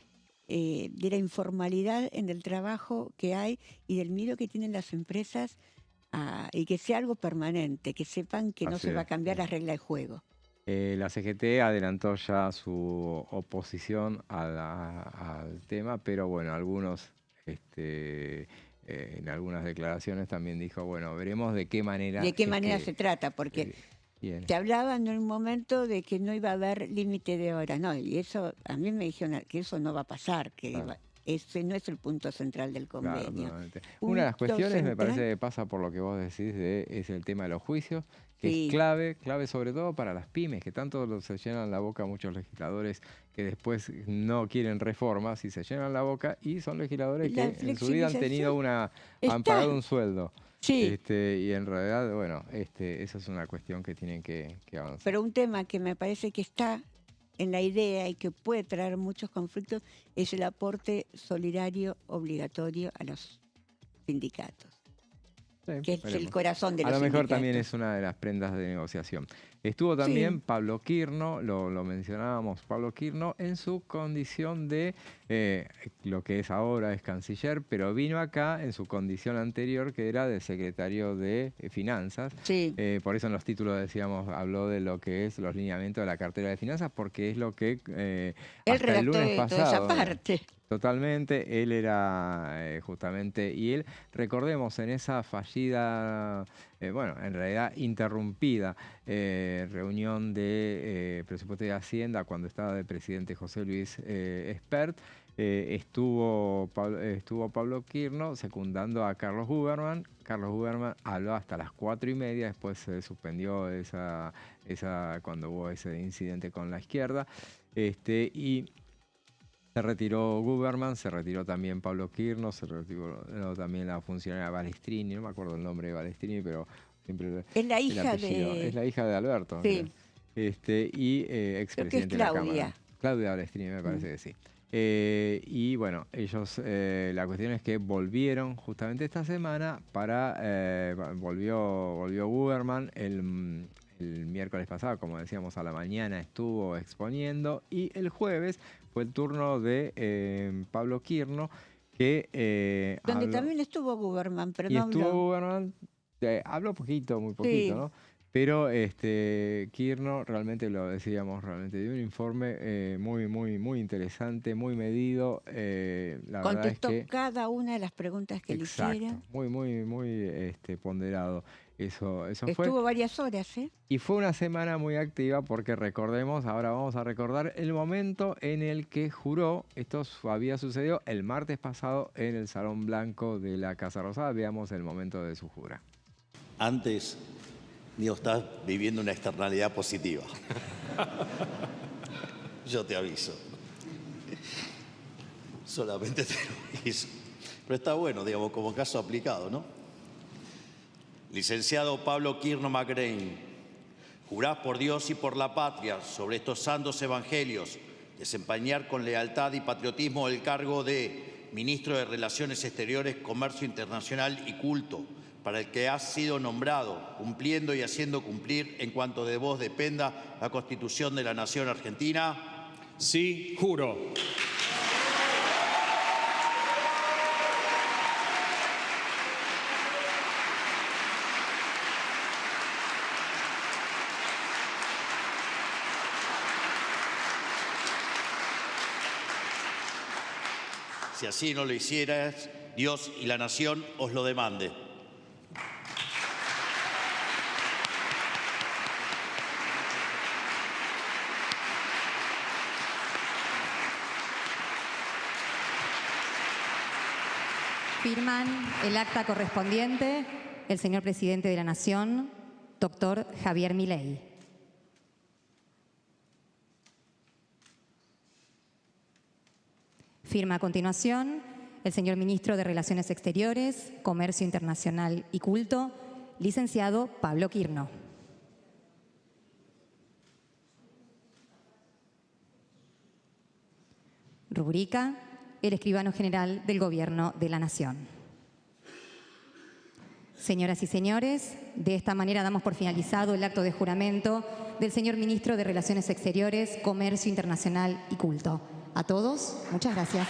informalidad en el trabajo que hay y del miedo que tienen las empresas, y que sea algo permanente, que sepan que no se va a cambiar la regla de juego. La CGT adelantó ya su oposición al tema, pero bueno, algunos en algunas declaraciones también dijo, bueno, veremos de qué manera... ¿De qué manera se trata? Porque se hablaba en un momento de que no iba a haber límite de horas, no, y eso, a mí me dijeron que eso no va a pasar, que ese no es el punto central del convenio. Claro, una de las cuestiones me parece que pasa por lo que vos decís, es el tema de los juicios, que es clave sobre todo para las pymes, que tanto se llenan la boca muchos legisladores que después no quieren reformas y se llenan la boca, y son legisladores que en su vida han tenido han pagado un sueldo. Sí. Y en realidad, bueno, esa es una cuestión que tienen que avanzar. Pero un tema que me parece que está en la idea y que puede traer muchos conflictos es el aporte solidario obligatorio a los sindicatos. Sí, que es el veremos. corazón de los A lo mejor sindicatos. también es una de las prendas de negociación. Estuvo también Pablo Quirno, lo mencionábamos, Pablo Quirno, en su condición de lo que es ahora, es canciller, pero vino acá en su condición anterior, que era de secretario de Finanzas. Sí. Por eso en los títulos decíamos, habló de lo que es los lineamientos de la cartera de finanzas, porque es lo que Él hasta el redactó lunes toda esa pasado. parte. Totalmente, él era justamente, y él, recordemos, en esa fallida, bueno, en realidad interrumpida reunión de presupuesto de Hacienda cuando estaba de presidente José Luis Espert, estuvo Pablo Quirno secundando a Carlos Huberman. Carlos Huberman habló hasta las 4:30, después se suspendió cuando hubo ese incidente con la izquierda, y se retiró Huberman, se retiró también Pablo Quirno, se retiró también la funcionaria Balestrini, no me acuerdo el nombre de Balestrini, pero siempre Es la el hija apellido. de... Es la hija de Alberto. Sí. Y expresidente de la Cámara. Claudia Balestrini, me parece que sí. Y bueno, ellos, la cuestión es que volvieron justamente esta semana volvió Huberman el miércoles pasado, como decíamos, a la mañana estuvo exponiendo, y el jueves fue el turno de Pablo Quirno, que donde habló, también estuvo Huberman, pero y no estuvo habló. Huberman, habló poquito, muy poquito, Sí. ¿no? Pero Quirno realmente, lo decíamos, realmente dio un informe muy interesante, muy medido. La Contestó verdad es que cada una de las preguntas que le hicieron. muy ponderado. Eso fue. Estuvo varias horas, ¿eh? Y fue una semana muy activa porque recordemos, ahora vamos a recordar el momento en el que juró. Esto había sucedido el martes pasado en el Salón Blanco de la Casa Rosada. Veamos el momento de su jura. Antes, Dios, estás viviendo una externalidad positiva. Yo te aviso. Solamente te lo aviso. Pero está bueno, digamos, como caso aplicado, ¿no? Licenciado Pablo Quirno Macrain, jurás por Dios y por la patria sobre estos santos evangelios desempeñar con lealtad y patriotismo el cargo de Ministro de Relaciones Exteriores, Comercio Internacional y Culto, para el que has sido nombrado, cumpliendo y haciendo cumplir en cuanto de vos dependa la Constitución de la Nación Argentina. Sí, juro. Si así no lo hicieras, Dios y la nación os lo demande. Firman el acta correspondiente el señor presidente de la Nación, doctor Javier Milei. Firma a continuación el señor ministro de Relaciones Exteriores, Comercio Internacional y Culto, licenciado Pablo Quirno. Rubrica el escribano general del Gobierno de la Nación. Señoras y señores, de esta manera damos por finalizado el acto de juramento del señor ministro de Relaciones Exteriores, Comercio Internacional y Culto. A todos, muchas gracias.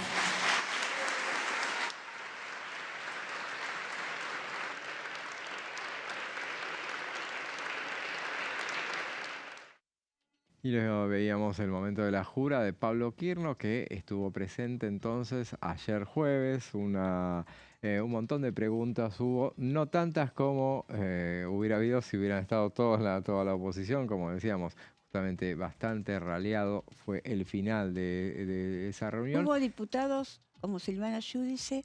Y luego veíamos el momento de la jura de Pablo Quirno, que estuvo presente entonces ayer jueves. Un montón de preguntas hubo, no tantas como hubiera habido si hubieran estado toda la oposición, como decíamos. Justamente bastante raleado fue el final de esa reunión. Hubo diputados como Silvana Giudice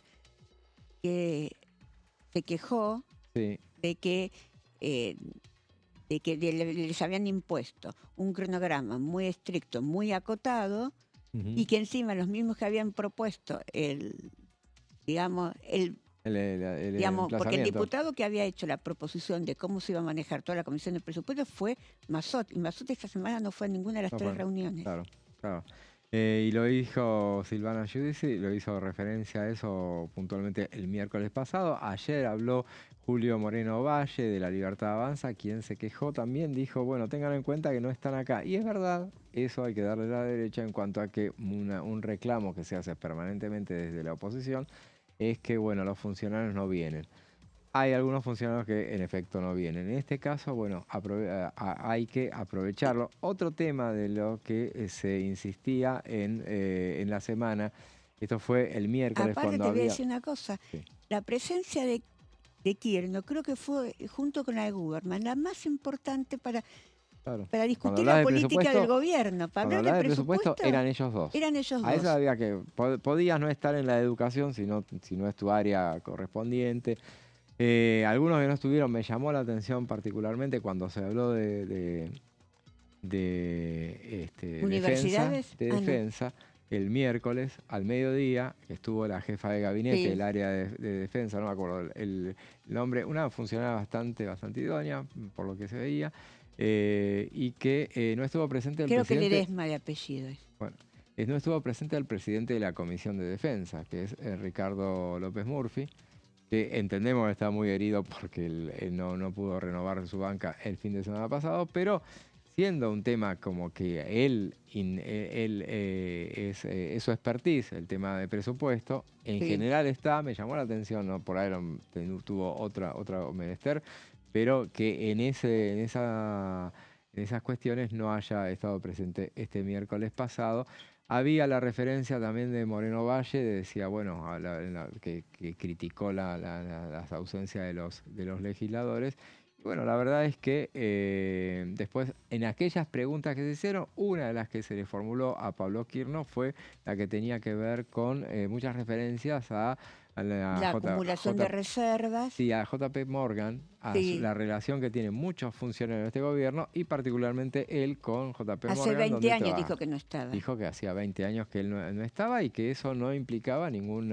que se quejó de que les habían impuesto un cronograma muy estricto, muy acotado, y que encima los mismos que habían propuesto porque el diputado que había hecho la proposición de cómo se iba a manejar toda la comisión de presupuestos fue Mazzot, y Mazzot esta semana no fue a ninguna de las tres reuniones. Claro. Y lo dijo Silvana Giudici, lo hizo referencia a eso puntualmente el miércoles pasado. Ayer habló Julio Moreno Valle de La Libertad Avanza, quien se quejó también, dijo, bueno, tengan en cuenta que no están acá. Y es verdad, eso hay que darle la derecha en cuanto a que un reclamo que se hace permanentemente desde la oposición es que, bueno, los funcionarios no vienen. Hay algunos funcionarios que en efecto no vienen. En este caso, bueno, hay que aprovecharlo. Otro tema de lo que se insistía en la semana, esto fue el miércoles Aparte cuando te voy a había... decir una cosa, Sí. la presencia de Kirchner creo que fue, junto con la de Guberman, la más importante para discutir la política del gobierno. Para Cuando hablar hablaba del de presupuesto, eran ellos dos. Eran ellos A dos. eso había que... Podías no estar en la educación si no es tu área correspondiente. Algunos que no estuvieron, me llamó la atención particularmente cuando se habló de ¿Universidades? defensa, el miércoles al mediodía, que estuvo la jefa de gabinete Sí. del área de defensa, no me acuerdo el nombre, una funcionaria bastante idónea, por lo que se veía, y que no estuvo presente el Creo que presidente. Ledesma de apellido. Bueno, no estuvo presente el presidente de la Comisión de Defensa, que es Ricardo López Murphy, que entendemos que está muy herido porque él no pudo renovar su banca el fin de semana pasado, pero siendo un tema como que es su expertise, el tema de presupuesto, en Sí. general me llamó la atención, ¿no? Por ahí tuvo otra menester, pero que en esas cuestiones no haya estado presente este miércoles pasado. Había la referencia también de Moreno Valle, decía, bueno, que criticó las ausencias de los legisladores. Y bueno, la verdad es que después, en aquellas preguntas que se hicieron, una de las que se le formuló a Pablo Quirno fue la que tenía que ver con muchas referencias a La acumulación de reservas. Sí, a JP Morgan, a Sí. la relación que tienen muchos funcionarios de este gobierno y particularmente él con JP Morgan. Hace 20 donde años trabaja. dijo que no estaba. Dijo que hacía 20 años que él no estaba y que eso no implicaba ningún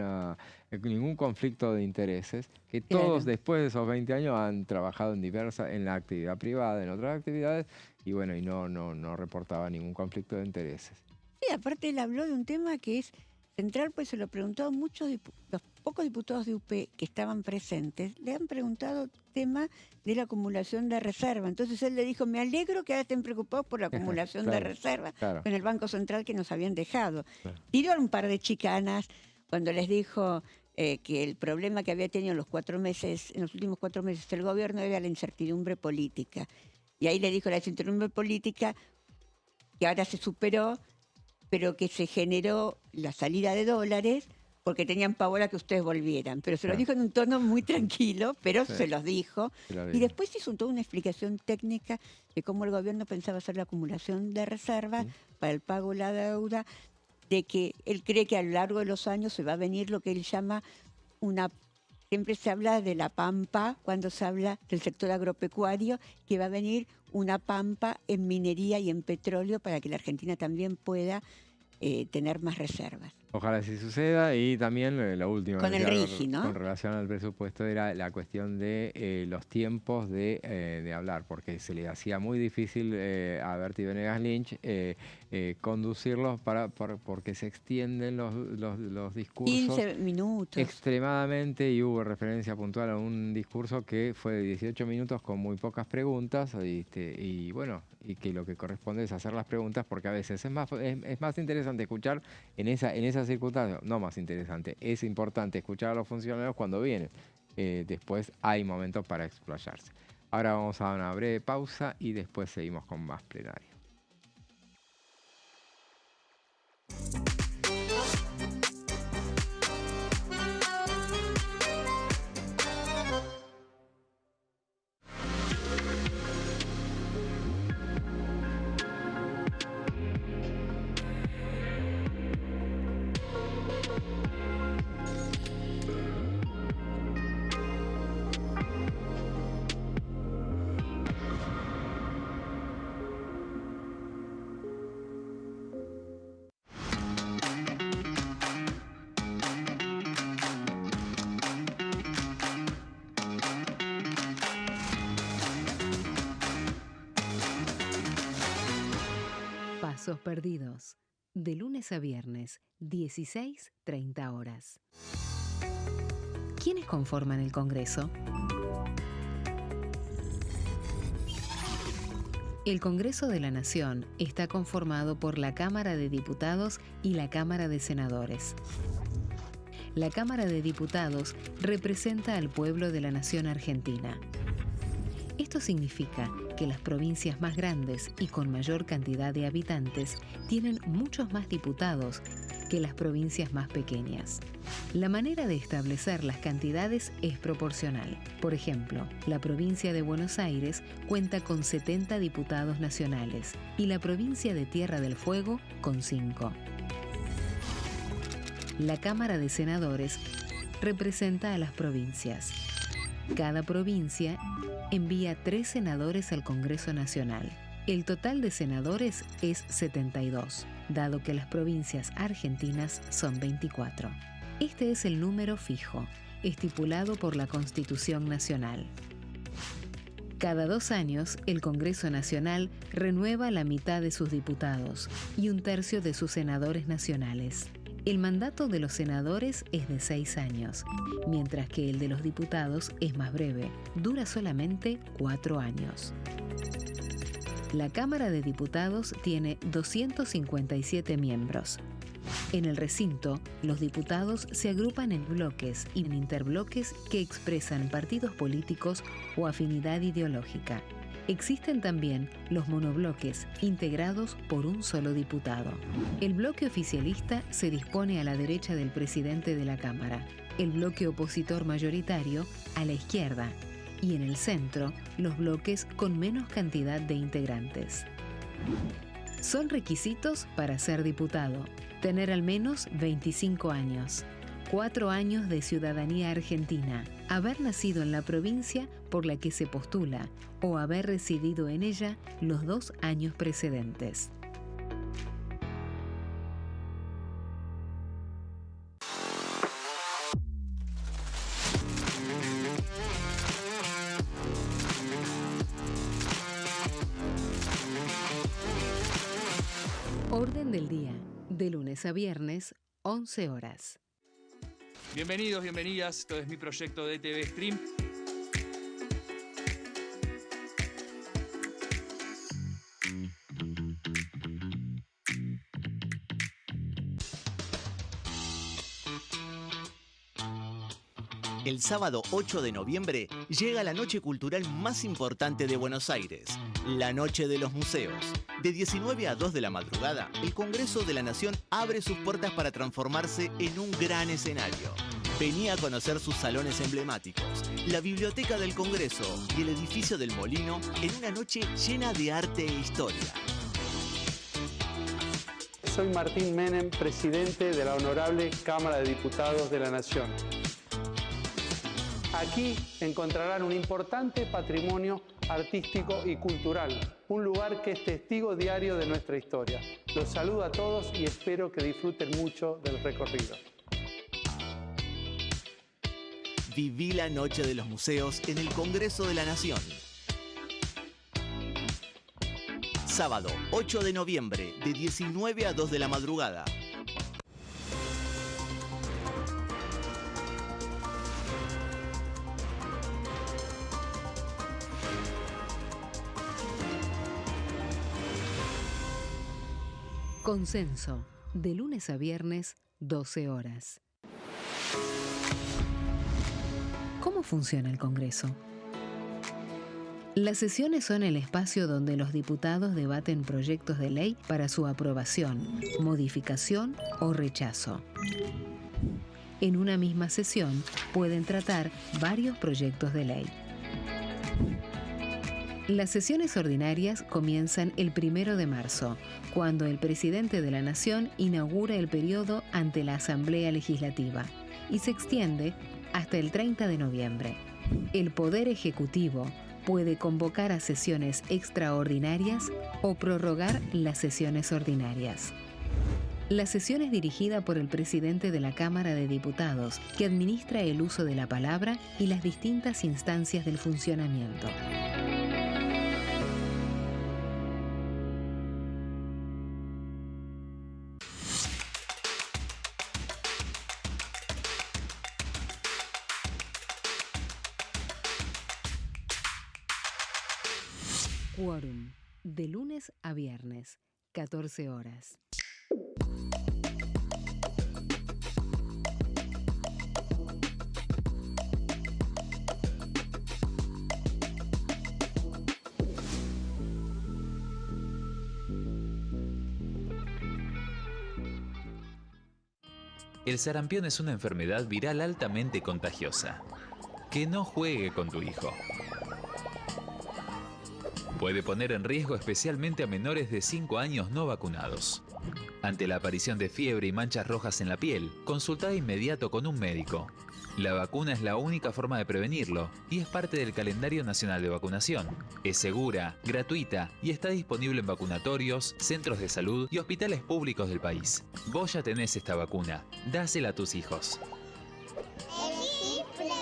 conflicto de intereses, que todos después de esos 20 años han trabajado en la actividad privada, en otras actividades, y bueno, y no reportaba ningún conflicto de intereses. Sí, aparte él habló de un tema que es central, pues se lo preguntó a muchos los pocos diputados de UP que estaban presentes, le han preguntado tema de la acumulación de reserva. Entonces él le dijo, me alegro que ahora estén preocupados por la acumulación de reserva con el Banco Central que nos habían dejado. Tiró un par de chicanas cuando les dijo que el problema que había tenido en los últimos 4 meses el gobierno era la incertidumbre política. Y ahí le dijo la incertidumbre política que ahora se superó, pero que se generó la salida de dólares porque tenían pavor a que ustedes volvieran. Pero se lo dijo en un tono muy tranquilo, pero se los dijo. Y después hizo toda una explicación técnica de cómo el gobierno pensaba hacer la acumulación de reservas para el pago de la deuda, de que él cree que a lo largo de los años se va a venir lo que él llama siempre se habla de la pampa cuando se habla del sector agropecuario, que va a venir una pampa en minería y en petróleo para que la Argentina también pueda tener más reservas. Ojalá así suceda. Y también lo último con el RIGI, ¿no? Con relación al presupuesto era la cuestión de los tiempos de hablar, porque se le hacía muy difícil a Bertie Venegas Lynch conducirlos porque se extienden los discursos 15 minutos extremadamente, y hubo referencia puntual a un discurso que fue de 18 minutos con muy pocas preguntas, y bueno, y que lo que corresponde es hacer las preguntas, porque a veces es más interesante escuchar en esa circunstancia, no más interesante, es importante escuchar a los funcionarios cuando vienen. Después hay momentos para explayarse. Ahora vamos a una breve pausa y después seguimos con más plenario. Pasos perdidos. de lunes a viernes, 16:30 horas. ¿Quiénes conforman el Congreso? El Congreso de la Nación está conformado por la Cámara de Diputados y la Cámara de Senadores. La Cámara de Diputados representa al pueblo de la nación argentina. Esto significa que las provincias más grandes y con mayor cantidad de habitantes tienen muchos más diputados que las provincias más pequeñas. La manera de establecer las cantidades es proporcional. Por ejemplo, la provincia de Buenos Aires cuenta con 70 diputados nacionales y la provincia de Tierra del Fuego con 5. La Cámara de Senadores representa a las provincias. Cada provincia envía 3 senadores al Congreso Nacional. El total de senadores es 72, dado que las provincias argentinas son 24. Este es el número fijo, estipulado por la Constitución Nacional. Cada 2 años, el Congreso Nacional renueva la mitad de sus diputados y 1/3 de sus senadores nacionales. El mandato de los senadores es de 6 años, mientras que el de los diputados es más breve, dura solamente 4 años. La Cámara de Diputados tiene 257 miembros. En el recinto, los diputados se agrupan en bloques y en interbloques que expresan partidos políticos o afinidad ideológica. Existen también los monobloques, integrados por un solo diputado. El bloque oficialista se dispone a la derecha del presidente de la Cámara, el bloque opositor mayoritario a la izquierda, y en el centro, los bloques con menos cantidad de integrantes. Son requisitos para ser diputado: tener al menos 25 años, 4 años de ciudadanía argentina, haber nacido en la provincia por la que se postula o haber residido en ella los 2 años precedentes. Orden del día, de lunes a viernes, 11 horas. Bienvenidos, bienvenidas. Esto es mi proyecto de TV Stream. El sábado 8 de noviembre llega la noche cultural más importante de Buenos Aires, la Noche de los Museos. De 19 a 2 de la madrugada, el Congreso de la Nación abre sus puertas para transformarse en un gran escenario. Vení a conocer sus salones emblemáticos, la Biblioteca del Congreso y el Edificio del Molino en una noche llena de arte e historia. Soy Martín Menem, presidente de la Honorable Cámara de Diputados de la Nación. Aquí encontrarán un importante patrimonio artístico y cultural, un lugar que es testigo diario de nuestra historia. Los saludo a todos y espero que disfruten mucho del recorrido. Viví la Noche de los Museos en el Congreso de la Nación. Sábado 8 de noviembre, de 19 a 2 de la madrugada. Consenso, de lunes a viernes, 12 horas. ¿Cómo funciona el Congreso? Las sesiones son el espacio donde los diputados debaten proyectos de ley para su aprobación, modificación o rechazo. En una misma sesión pueden tratar varios proyectos de ley. Las sesiones ordinarias comienzan el 1 de marzo, cuando el presidente de la Nación inaugura el periodo ante la Asamblea Legislativa y se extiende hasta el 30 de noviembre. El Poder Ejecutivo puede convocar a sesiones extraordinarias o prorrogar las sesiones ordinarias. La sesión es dirigida por el presidente de la Cámara de Diputados, que administra el uso de la palabra y las distintas instancias del funcionamiento. Quórum, de lunes a viernes, 14 horas. El sarampión es una enfermedad viral altamente contagiosa. Que no juegue con tu hijo. Puede poner en riesgo especialmente a menores de 5 años no vacunados. Ante la aparición de fiebre y manchas rojas en la piel, consulta de inmediato con un médico. La vacuna es la única forma de prevenirlo y es parte del calendario nacional de vacunación. Es segura, gratuita y está disponible en vacunatorios, centros de salud y hospitales públicos del país. Vos ya tenés esta vacuna. Dásela a tus hijos. Elegí prevenir.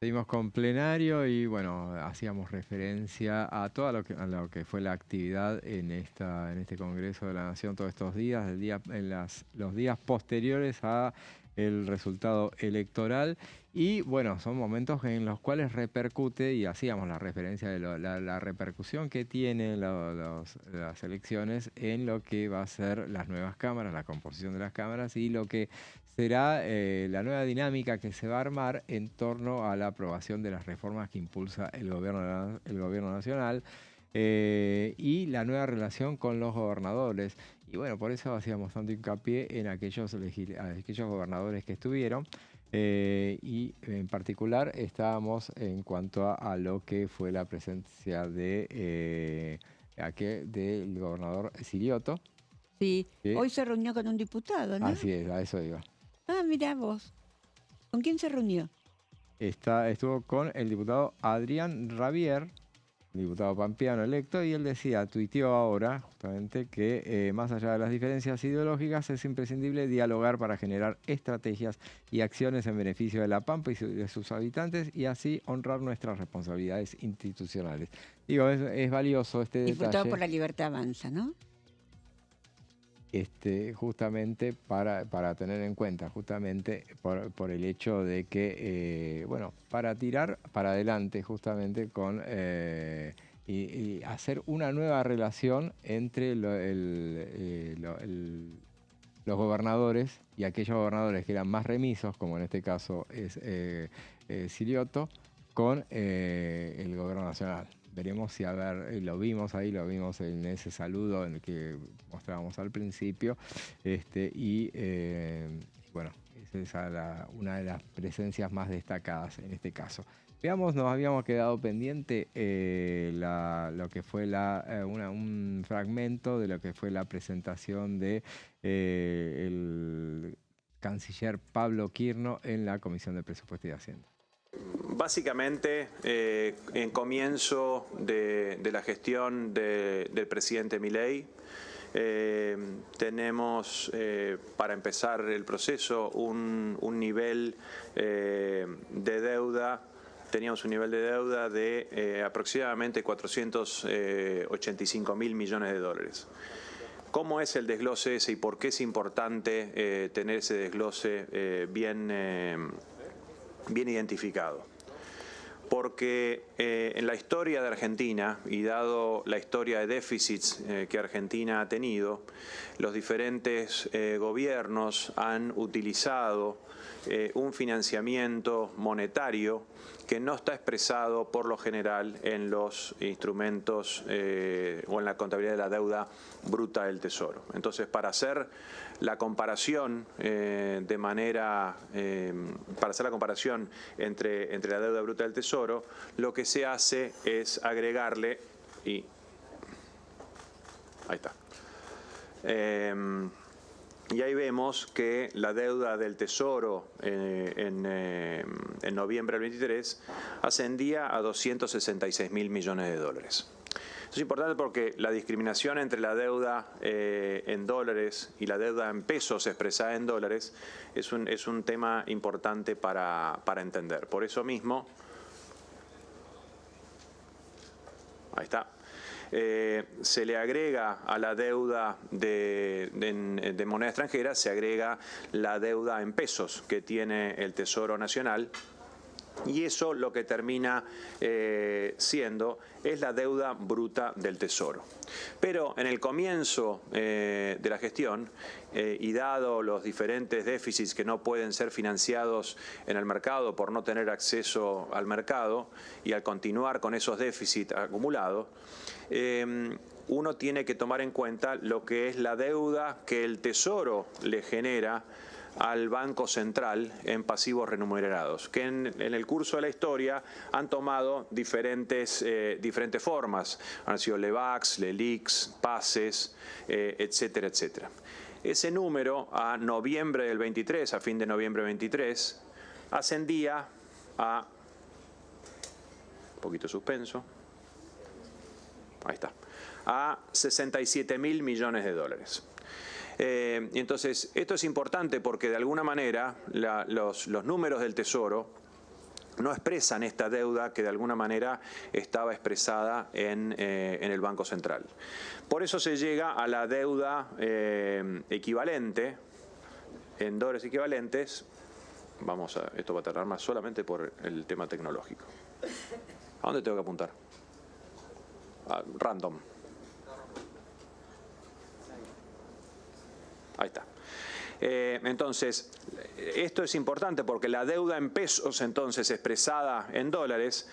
Seguimos con plenario y bueno, hacíamos referencia a todo lo que fue la actividad en este Congreso de la Nación todos estos días, los días posteriores a el resultado electoral. Y bueno, son momentos en los cuales repercute, y hacíamos la referencia de la repercusión que tienen las elecciones en lo que va a ser las nuevas cámaras, la composición de las cámaras y lo que será la nueva dinámica que se va a armar en torno a la aprobación de las reformas que impulsa el gobierno nacional y la nueva relación con los gobernadores. Y bueno, por eso hacíamos tanto hincapié en aquellos gobernadores que estuvieron. Y en particular estábamos en cuanto a lo que fue la presencia del gobernador Silioto. Sí, hoy se reunió con un diputado, ¿no? Así es, a eso iba. Ah, mirá vos. ¿Con quién se reunió? Estuvo con el diputado Adrián Rabier, diputado pampeano electo, y él tuiteó ahora justamente que más allá de las diferencias ideológicas es imprescindible dialogar para generar estrategias y acciones en beneficio de La Pampa y de sus habitantes y así honrar nuestras responsabilidades institucionales. Digo, es valioso este detalle. Diputado por la Libertad Avanza, ¿no? Justamente para tener en cuenta, justamente por el hecho de que, para tirar para adelante justamente con y hacer una nueva relación entre los gobernadores y aquellos gobernadores que eran más remisos, como en este caso es Silioto, con el gobierno nacional. Veremos si, lo vimos en ese saludo en el que mostrábamos al principio, bueno, esa es una de las presencias más destacadas en este caso. Veamos, nos habíamos quedado pendiente lo que fue un fragmento de lo que fue la presentación de el canciller Pablo Quirno en la Comisión de Presupuesto y Hacienda. Básicamente, en comienzo de la gestión del presidente Milei, tenemos para empezar el proceso un nivel de deuda. Teníamos un nivel de deuda de aproximadamente 485.000 millones de dólares. ¿Cómo es el desglose ese y por qué es importante tener ese desglose bien identificado? porque en la historia de Argentina, y dado la historia de déficits que Argentina ha tenido, los diferentes gobiernos han utilizado un financiamiento monetario que no está expresado por lo general en los instrumentos o en la contabilidad de la deuda bruta del Tesoro. Entonces, para hacer la comparación entre la deuda bruta del Tesoro, lo que se hace es agregarle y ahí está. Y ahí vemos que la deuda del Tesoro en noviembre del 23 ascendía a 266.000 millones de dólares. Esto es importante porque la discriminación entre la deuda en dólares y la deuda en pesos expresada en dólares es un tema importante para entender. Por eso mismo, ahí está. Se le agrega a la deuda de moneda extranjera, se agrega la deuda en pesos que tiene el Tesoro Nacional, y eso lo que termina siendo es la deuda bruta del Tesoro. Pero en el comienzo de la gestión, y dado los diferentes déficits que no pueden ser financiados en el mercado por no tener acceso al mercado, y al continuar con esos déficits acumulados, uno tiene que tomar en cuenta lo que es la deuda que el Tesoro le genera al Banco Central en pasivos remunerados, que en el curso de la historia han tomado diferentes formas. Han sido LEVAX, LELIQs, PASES, etcétera, etcétera. Ese número a noviembre del 23, a fin de noviembre del 23, ascendía a, un poquito suspenso, ahí está, a 67.000 millones de dólares. Y entonces, esto es importante porque de alguna manera los números del Tesoro no expresan esta deuda que de alguna manera estaba expresada en el Banco Central. Por eso se llega a la deuda equivalente, en dólares equivalentes. Esto va a tardar más solamente por el tema tecnológico. ¿A dónde tengo que apuntar? Random. Ahí está. Entonces, esto es importante porque la deuda en pesos, entonces, expresada en dólares,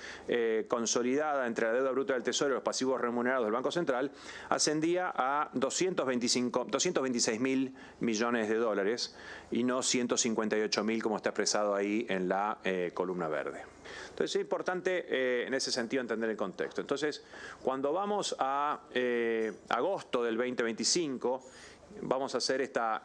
consolidada entre la deuda bruta del Tesoro y los pasivos remunerados del Banco Central, ascendía a 226.000 millones de dólares y no 158.000 como está expresado ahí en la columna verde. Entonces, es importante en ese sentido entender el contexto. Entonces, cuando vamos a agosto del 2025, vamos a hacer esta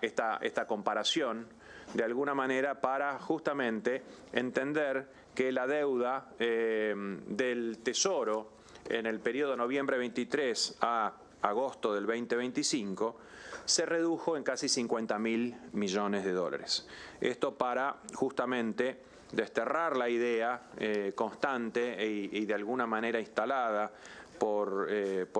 comparación de alguna manera para justamente entender que la deuda del Tesoro en el periodo noviembre 23 a agosto del 2025 se redujo en casi 50.000 millones de dólares. Esto para justamente desterrar la idea constante y de alguna manera instalada por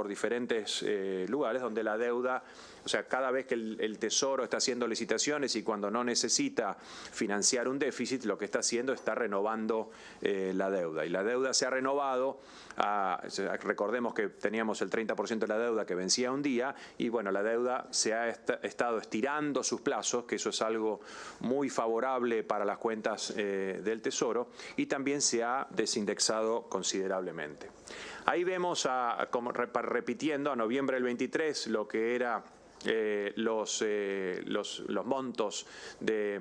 diferentes lugares donde la deuda, o sea, cada vez que el Tesoro está haciendo licitaciones y cuando no necesita financiar un déficit, lo que está haciendo está renovando la deuda. Y la deuda se ha renovado, recordemos que teníamos el 30% de la deuda que vencía un día, y bueno, la deuda se ha estado estirando sus plazos, que eso es algo muy favorable para las cuentas del Tesoro, y también se ha desindexado considerablemente. Ahí vemos, repitiendo, a noviembre del 23, lo que era los montos de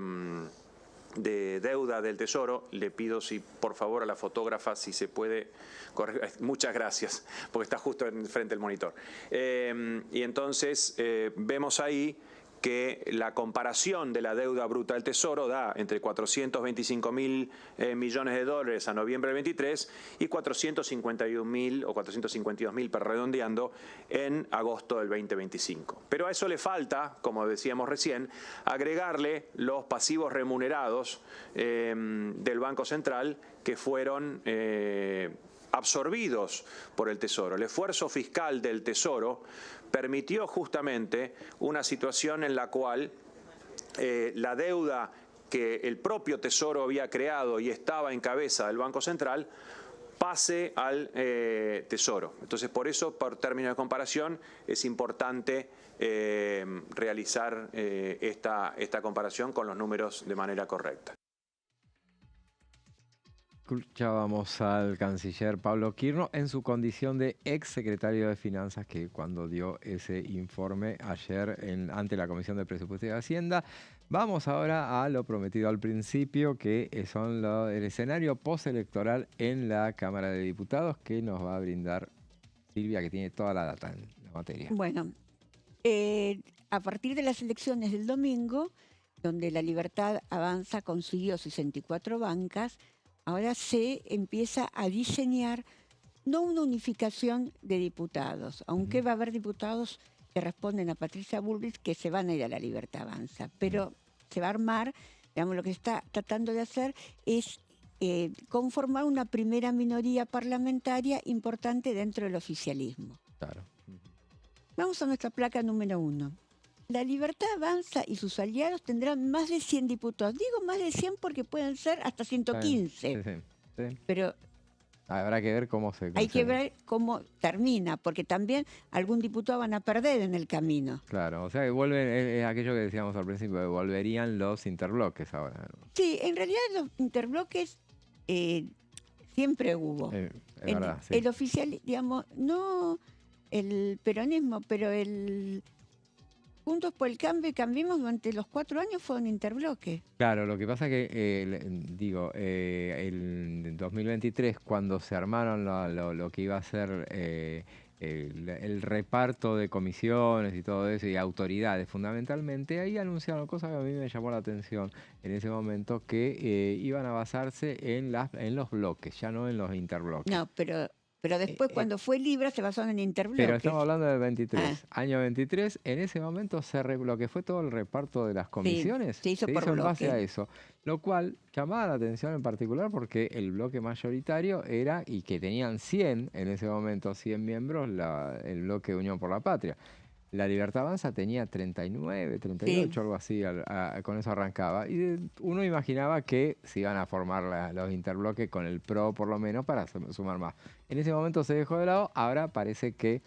deuda del Tesoro. Le pido, si por favor, a la fotógrafa, si se puede correr. Muchas gracias, porque está justo enfrente del monitor. Y entonces vemos ahí que la comparación de la deuda bruta del Tesoro da entre 425.000 millones de dólares a noviembre del 23 y 451.000 o 452.000, redondeando, en agosto del 2025. Pero a eso le falta, como decíamos recién, agregarle los pasivos remunerados del Banco Central que fueron absorbidos por el Tesoro. El esfuerzo fiscal del Tesoro permitió justamente una situación en la cual la deuda que el propio Tesoro había creado y estaba en cabeza del Banco Central pase al Tesoro. Entonces, por eso, por término de comparación, es importante realizar esta comparación con los números de manera correcta. Escuchábamos al canciller Pablo Quirno en su condición de ex secretario de Finanzas, que cuando dio ese informe ayer ante la Comisión de Presupuesto y Hacienda. Vamos ahora a lo prometido al principio, que son el escenario postelectoral en la Cámara de Diputados, que nos va a brindar Silvia, que tiene toda la data en la materia. Bueno, a partir de las elecciones del domingo, donde La Libertad Avanza consiguió 64 bancas, ahora se empieza a diseñar no una unificación de diputados, aunque va a haber diputados que responden a Patricia Bullrich que se van a ir a La Libertad Avanza, pero se va a armar, digamos, lo que se está tratando de hacer es conformar una primera minoría parlamentaria importante dentro del oficialismo. Claro. Vamos a nuestra placa número 1. La Libertad Avanza y sus aliados tendrán más de 100 diputados. Digo más de 100 porque pueden ser hasta 115. Sí. Pero habrá que ver cómo se... hay que ver cómo termina, porque también algún diputado van a perder en el camino. Claro, o sea que vuelven, es aquello que decíamos al principio, que volverían los interbloques ahora. Sí, en realidad los interbloques siempre hubo. Es verdad, sí. El oficial, digamos, no el peronismo, pero el Juntos por el Cambio y Cambiemos durante los 4 años fueron interbloques. Claro, lo que pasa que, el 2023, cuando se armaron lo que iba a ser el reparto de comisiones y todo eso, y autoridades fundamentalmente, ahí anunciaron cosas que a mí me llamó la atención en ese momento, que iban a basarse en los bloques, ya no en los interbloques. No, pero después cuando fue Libra se basó en interbloques. Pero estamos hablando del 23. Año 23, en ese momento lo que fue todo el reparto de las comisiones, se hizo en base a eso. Lo cual llamaba la atención en particular porque el bloque mayoritario era, y que tenían 100, en ese momento 100 miembros, el bloque de Unión por la Patria. La Libertad Avanza tenía 39, 38, algo así, con eso arrancaba. Y uno imaginaba que se iban a formar los interbloques con el PRO, por lo menos, para sumar más. En ese momento se dejó de lado, ahora parece que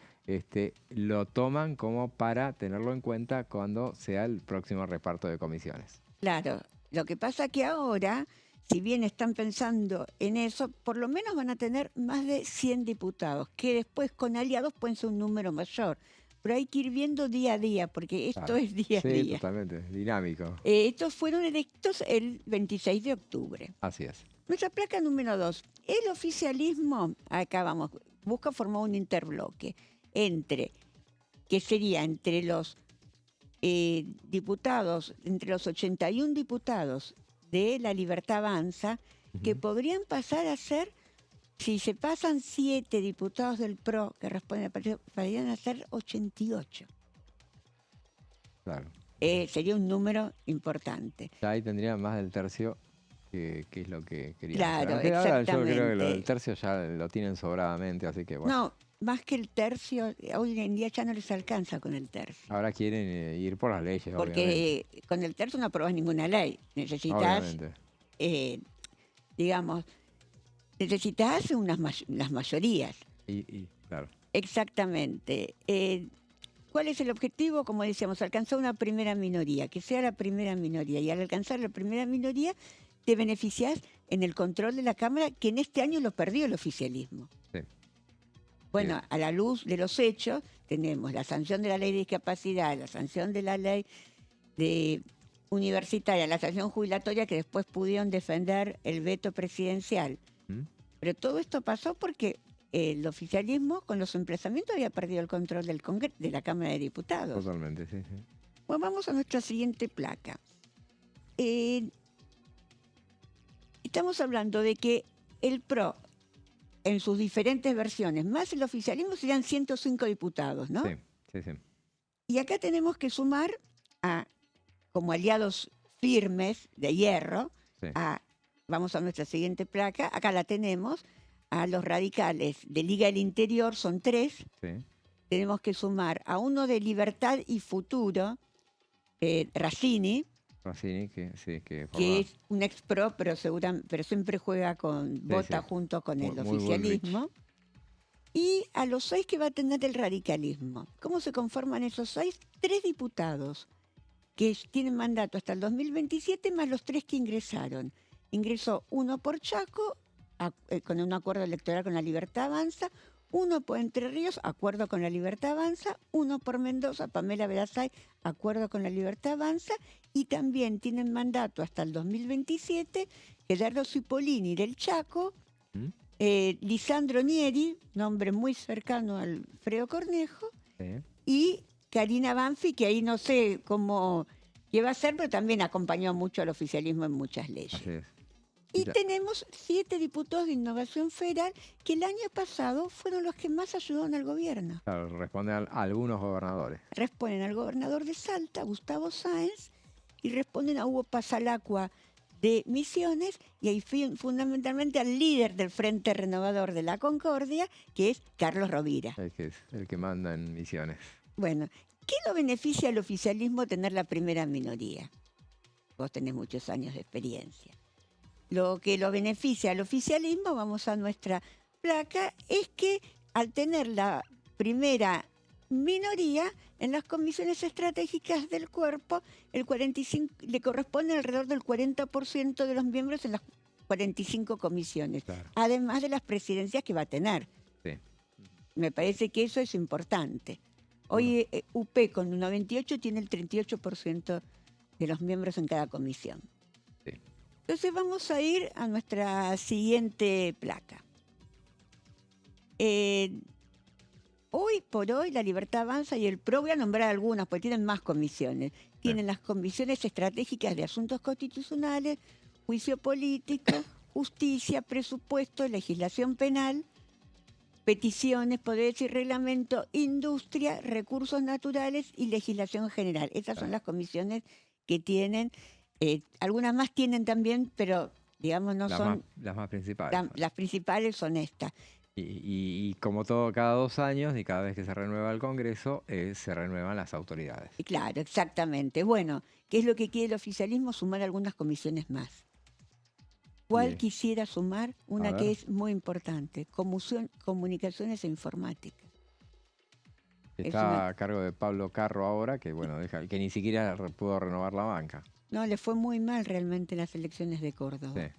lo toman como para tenerlo en cuenta cuando sea el próximo reparto de comisiones. Claro, lo que pasa que ahora, si bien están pensando en eso, por lo menos van a tener más de 100 diputados, que después con aliados pueden ser un número mayor. Pero hay que ir viendo día a día, porque esto es día a día. Sí, totalmente, dinámico. Estos fueron electos el 26 de octubre. Así es. Nuestra placa número 2. El oficialismo, acá vamos, busca formar un interbloque que sería entre los diputados, entre los 81 diputados de La Libertad Avanza, que podrían pasar a ser, si se pasan 7 diputados del PRO que responden al partido, podrían ser 88. Claro. Sería un número importante. Ya ahí tendrían más del tercio, que es lo que querían. Claro, hacer. exactamente. Ahora yo creo que el tercio ya lo tienen sobradamente, así que bueno. No, más que el tercio, hoy en día ya no les alcanza con el tercio. Ahora quieren ir por las leyes, porque obviamente. Con el tercio no aprobas ninguna ley. Necesitas, digamos, necesitas las mayorías. Claro. Exactamente. ¿Cuál es el objetivo? Como decíamos, alcanzar una primera minoría, que sea la primera minoría. Y al alcanzar la primera minoría, te beneficias en el control de la Cámara, que en este año lo perdió el oficialismo. Sí. Bueno, a la luz de los hechos, tenemos la sanción de la ley de discapacidad, la sanción de la ley universitaria, la sanción jubilatoria, que después pudieron defender el veto presidencial. Pero todo esto pasó porque el oficialismo, con los emplazamientos, había perdido el control del de la Cámara de Diputados. Totalmente, sí. Bueno, vamos a nuestra siguiente placa. Estamos hablando de que el PRO, en sus diferentes versiones, más el oficialismo, serían 105 diputados, ¿no? Sí. Y acá tenemos que sumar como aliados firmes de hierro, vamos a nuestra siguiente placa, acá la tenemos, a los radicales de Liga del Interior, son 3. Sí. Tenemos que sumar a uno de Libertad y Futuro, Razzini, Rossini, que sí, que es un ex pro, pero siempre juega vota junto con el oficialismo. Y a los 6 que va a tener el radicalismo. ¿Cómo se conforman esos 6? 3 diputados que tienen mandato hasta el 2027, más los 3 que ingresaron. Ingresó uno por Chaco, con un acuerdo electoral con la Libertad Avanza, uno por Entre Ríos, acuerdo con la Libertad Avanza, uno por Mendoza, Pamela Verasay, acuerdo con la Libertad Avanza, y también tienen mandato hasta el 2027 Gerardo Cipollini del Chaco, Lisandro Nieri, nombre muy cercano al Alfredo Cornejo, y Karina Banfi, que ahí no sé qué va a ser, pero también acompañó mucho al oficialismo en muchas leyes. Así es. Y tenemos 7 diputados de Innovación Federal que el año pasado fueron los que más ayudaron al gobierno. Claro, responden a algunos gobernadores. Responden al gobernador de Salta, Gustavo Sáenz, y responden a Hugo Pasalacqua de Misiones, y ahí fundamentalmente al líder del Frente Renovador de la Concordia, que es Carlos Rovira. El que manda en Misiones. Bueno, ¿qué lo beneficia al oficialismo tener la primera minoría? Vos tenés muchos años de experiencia. Lo que lo beneficia al oficialismo, vamos a nuestra placa, es que al tener la primera minoría en las comisiones estratégicas del cuerpo, le corresponde alrededor del 40% de los miembros en las 45 comisiones, claro, además de las presidencias que va a tener. Sí. Me parece que eso es importante. Hoy UP con un 98 tiene el 38% de los miembros en cada comisión. Sí. Entonces vamos a ir a nuestra siguiente placa. Hoy por hoy la Libertad Avanza y el PRO, voy a nombrar algunas porque tienen más comisiones. Tienen las comisiones estratégicas de asuntos constitucionales, juicio político, justicia, presupuesto, legislación penal, peticiones, poderes y reglamento, industria, recursos naturales y legislación general. Esas son las comisiones que tienen. Algunas más tienen también, pero digamos no son... Las más principales. Las principales son estas. Y como todo, cada 2 años y cada vez que se renueva el Congreso, se renuevan las autoridades. Claro, exactamente. Bueno, ¿qué es lo que quiere el oficialismo? Sumar algunas comisiones más. ¿Cuál quisiera sumar? Una que es muy importante, comunicaciones e informática. Está a cargo de Pablo Carro ahora, que que ni siquiera pudo renovar la banca. No, le fue muy mal realmente en las elecciones de Córdoba. Sí.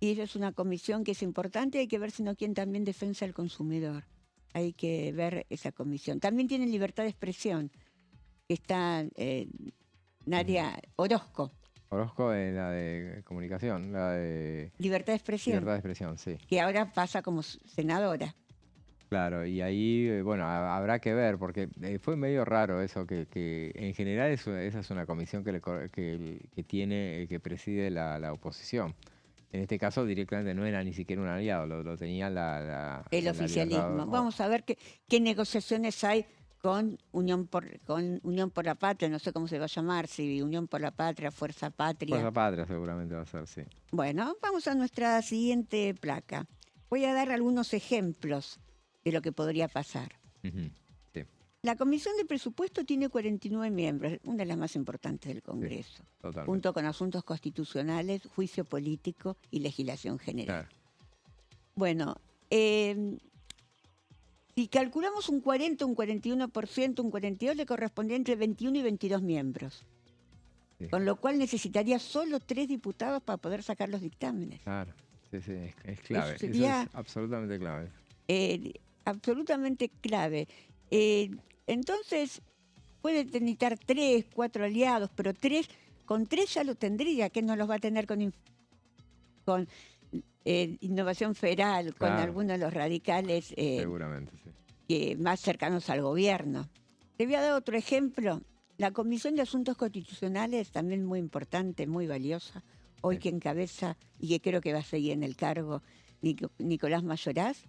Y esa es una comisión que es importante, hay que ver si no quieren también defensa del consumidor. Hay que ver esa comisión. También tienen libertad de expresión, que está Nadia Orozco. Orozco es la de comunicación, la de... Libertad de expresión. Libertad de expresión, sí. Que ahora pasa como senadora. Claro, y ahí, habrá que ver, porque fue medio raro eso, que en general esa es una comisión que preside la oposición. En este caso directamente no era ni siquiera un aliado, lo tenía el oficialismo. Vamos a ver qué negociaciones hay con Unión por la Patria, no sé cómo se va a llamar, si Unión por la Patria, Fuerza Patria. Fuerza Patria seguramente va a ser, sí. Bueno, vamos a nuestra siguiente placa. Voy a dar algunos ejemplos de lo que podría pasar. Sí. La Comisión de Presupuesto tiene 49 miembros, una de las más importantes del Congreso, sí, junto con asuntos constitucionales, juicio político y legislación general. Claro. Bueno, si calculamos un 40, un 41%, un 42%, le correspondería entre 21 y 22 miembros. Sí. Con lo cual necesitaría solo 3 diputados para poder sacar los dictámenes. Claro, sí, es clave. Eso es absolutamente clave. Absolutamente clave. Entonces, puede necesitar 3, 4 aliados, pero con 3 ya lo tendría, que no los va a tener con Innovación Federal, claro, con algunos de los radicales seguramente, sí, más cercanos al gobierno. Te voy a dar otro ejemplo. La Comisión de Asuntos Constitucionales, también muy importante, muy valiosa, hoy que encabeza y que creo que va a seguir en el cargo Nicolás Mayoraz.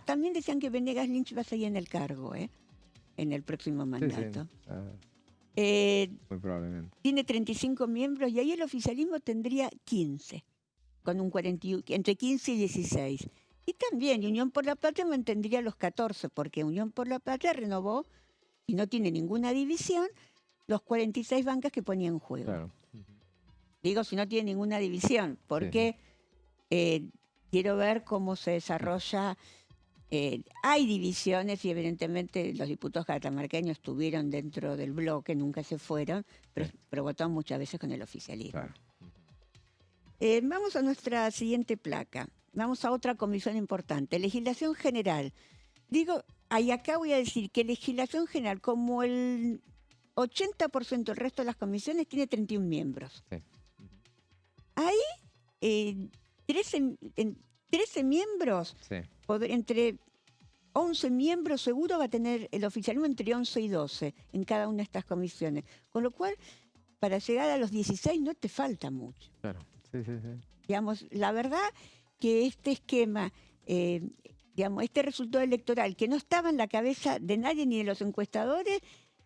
También decían que Venegas Lynch va a seguir en el cargo, en el próximo mandato. Sí. Muy probablemente. Tiene 35 miembros y ahí el oficialismo tendría 15, con entre 15 y 16. Y también Unión por la Patria mantendría los 14, porque Unión por la Patria renovó, y no tiene ninguna división, los 46 bancas que ponía en juego. Claro. digo si no tiene ninguna división, porque quiero ver cómo se desarrolla. Hay divisiones y evidentemente los diputados catamarqueños estuvieron dentro del bloque, nunca se fueron, pero votaron muchas veces con el oficialismo. Claro. Vamos a nuestra siguiente placa. Vamos a otra comisión importante, legislación general. Digo, y acá voy a decir que legislación general, como el 80% del resto de las comisiones, tiene 31 miembros. Sí. Hay 13 miembros, entre 11 miembros seguro va a tener el oficialismo entre 11 y 12 en cada una de estas comisiones. Con lo cual, para llegar a los 16 no te falta mucho. Claro, sí. Digamos, la verdad que este esquema, este resultado electoral, que no estaba en la cabeza de nadie, ni de los encuestadores,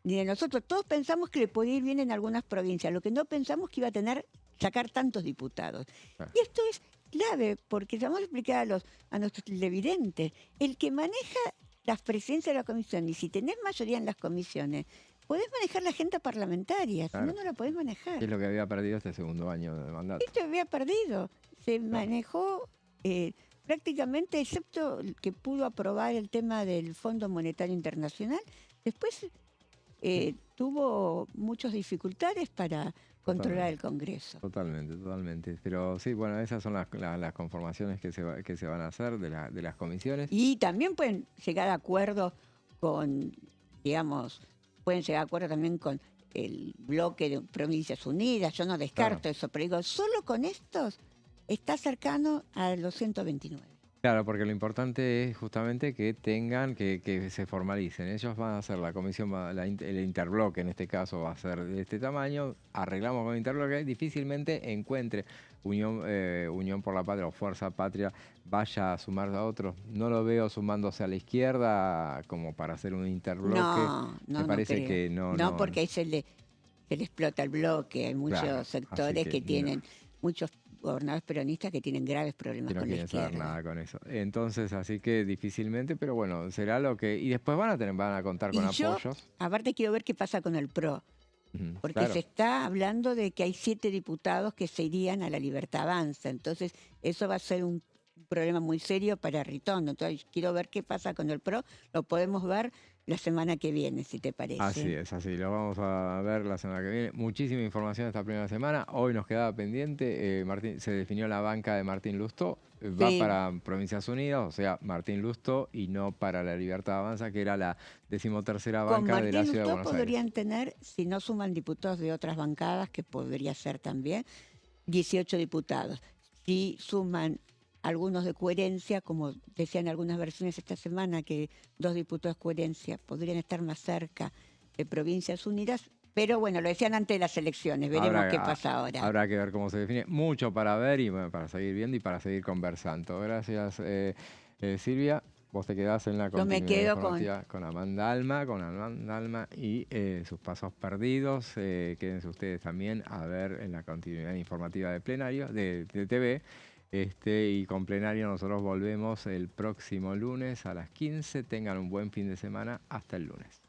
ni de nosotros. Todos pensamos que le podía ir bien en algunas provincias. Lo que no pensamos que iba a sacar tantos diputados. Claro. Y esto es clave, porque vamos a explicar a nuestros televidentes. El que maneja las presencias de la comisión, y si tenés mayoría en las comisiones, podés manejar la agenda parlamentaria, claro. Si no, no la podés manejar. ¿Qué es lo que había perdido este segundo año de mandato? Esto había perdido. Se manejó prácticamente, excepto que pudo aprobar el tema del Fondo Monetario Internacional. Después tuvo muchas dificultades para controlar el Congreso. Totalmente. Pero sí, bueno, esas son las conformaciones que se van a hacer de las comisiones. Y también pueden llegar a acuerdo con, digamos, pueden llegar a acuerdo también con el bloque de Provincias Unidas. Yo no descarto eso, pero digo, solo con estos está cercano a los 129. Claro, porque lo importante es justamente que que se formalicen. Ellos van a hacer la comisión, el interbloque en este caso va a ser de este tamaño. Arreglamos con el interbloque, difícilmente encuentre Unión por la Patria o Fuerza Patria vaya a sumar a otros. No lo veo sumándose a la izquierda como para hacer un interbloque. No, me parece que no. No, porque ahí se le explota el bloque. Hay muchos sectores que tienen, muchos gobernadores peronistas que tienen graves problemas con la izquierda. No quieren saber nada con eso. Entonces, así que difícilmente, pero bueno, será lo que... Y después van a contar con apoyos. Aparte quiero ver qué pasa con el PRO. Porque se está hablando de que hay 7 diputados que se irían a la Libertad Avanza. Entonces, eso va a ser un problema muy serio para Ritondo. Entonces, quiero ver qué pasa con el PRO. Lo podemos ver la semana que viene, si te parece. Así es, lo vamos a ver la semana que viene. Muchísima información esta primera semana. Hoy nos quedaba pendiente, se definió la banca de Martín Lustó. Va para Provincias Unidas, o sea, Martín Lustó, y no para la Libertad Avanza, que era la 13ª banca de la Ciudad de Buenos Aires. Podrían tener, si no suman diputados de otras bancadas, que podría ser también, 18 diputados. Si suman algunos de coherencia, como decían algunas versiones esta semana, que 2 diputados de coherencia podrían estar más cerca de Provincias Unidas. Pero bueno, lo decían antes de las elecciones, veremos qué pasa ahora. Habrá que ver cómo se define. Mucho para ver y bueno, para seguir viendo y para seguir conversando. Gracias, Silvia. Vos te quedás en la continuidad informativa con Amanda Alma y sus pasos perdidos. Quédense ustedes también a ver en la continuidad informativa de Plenario, de TV. Y con Plenario nosotros volvemos el próximo lunes a las 15. Tengan un buen fin de semana. Hasta el lunes.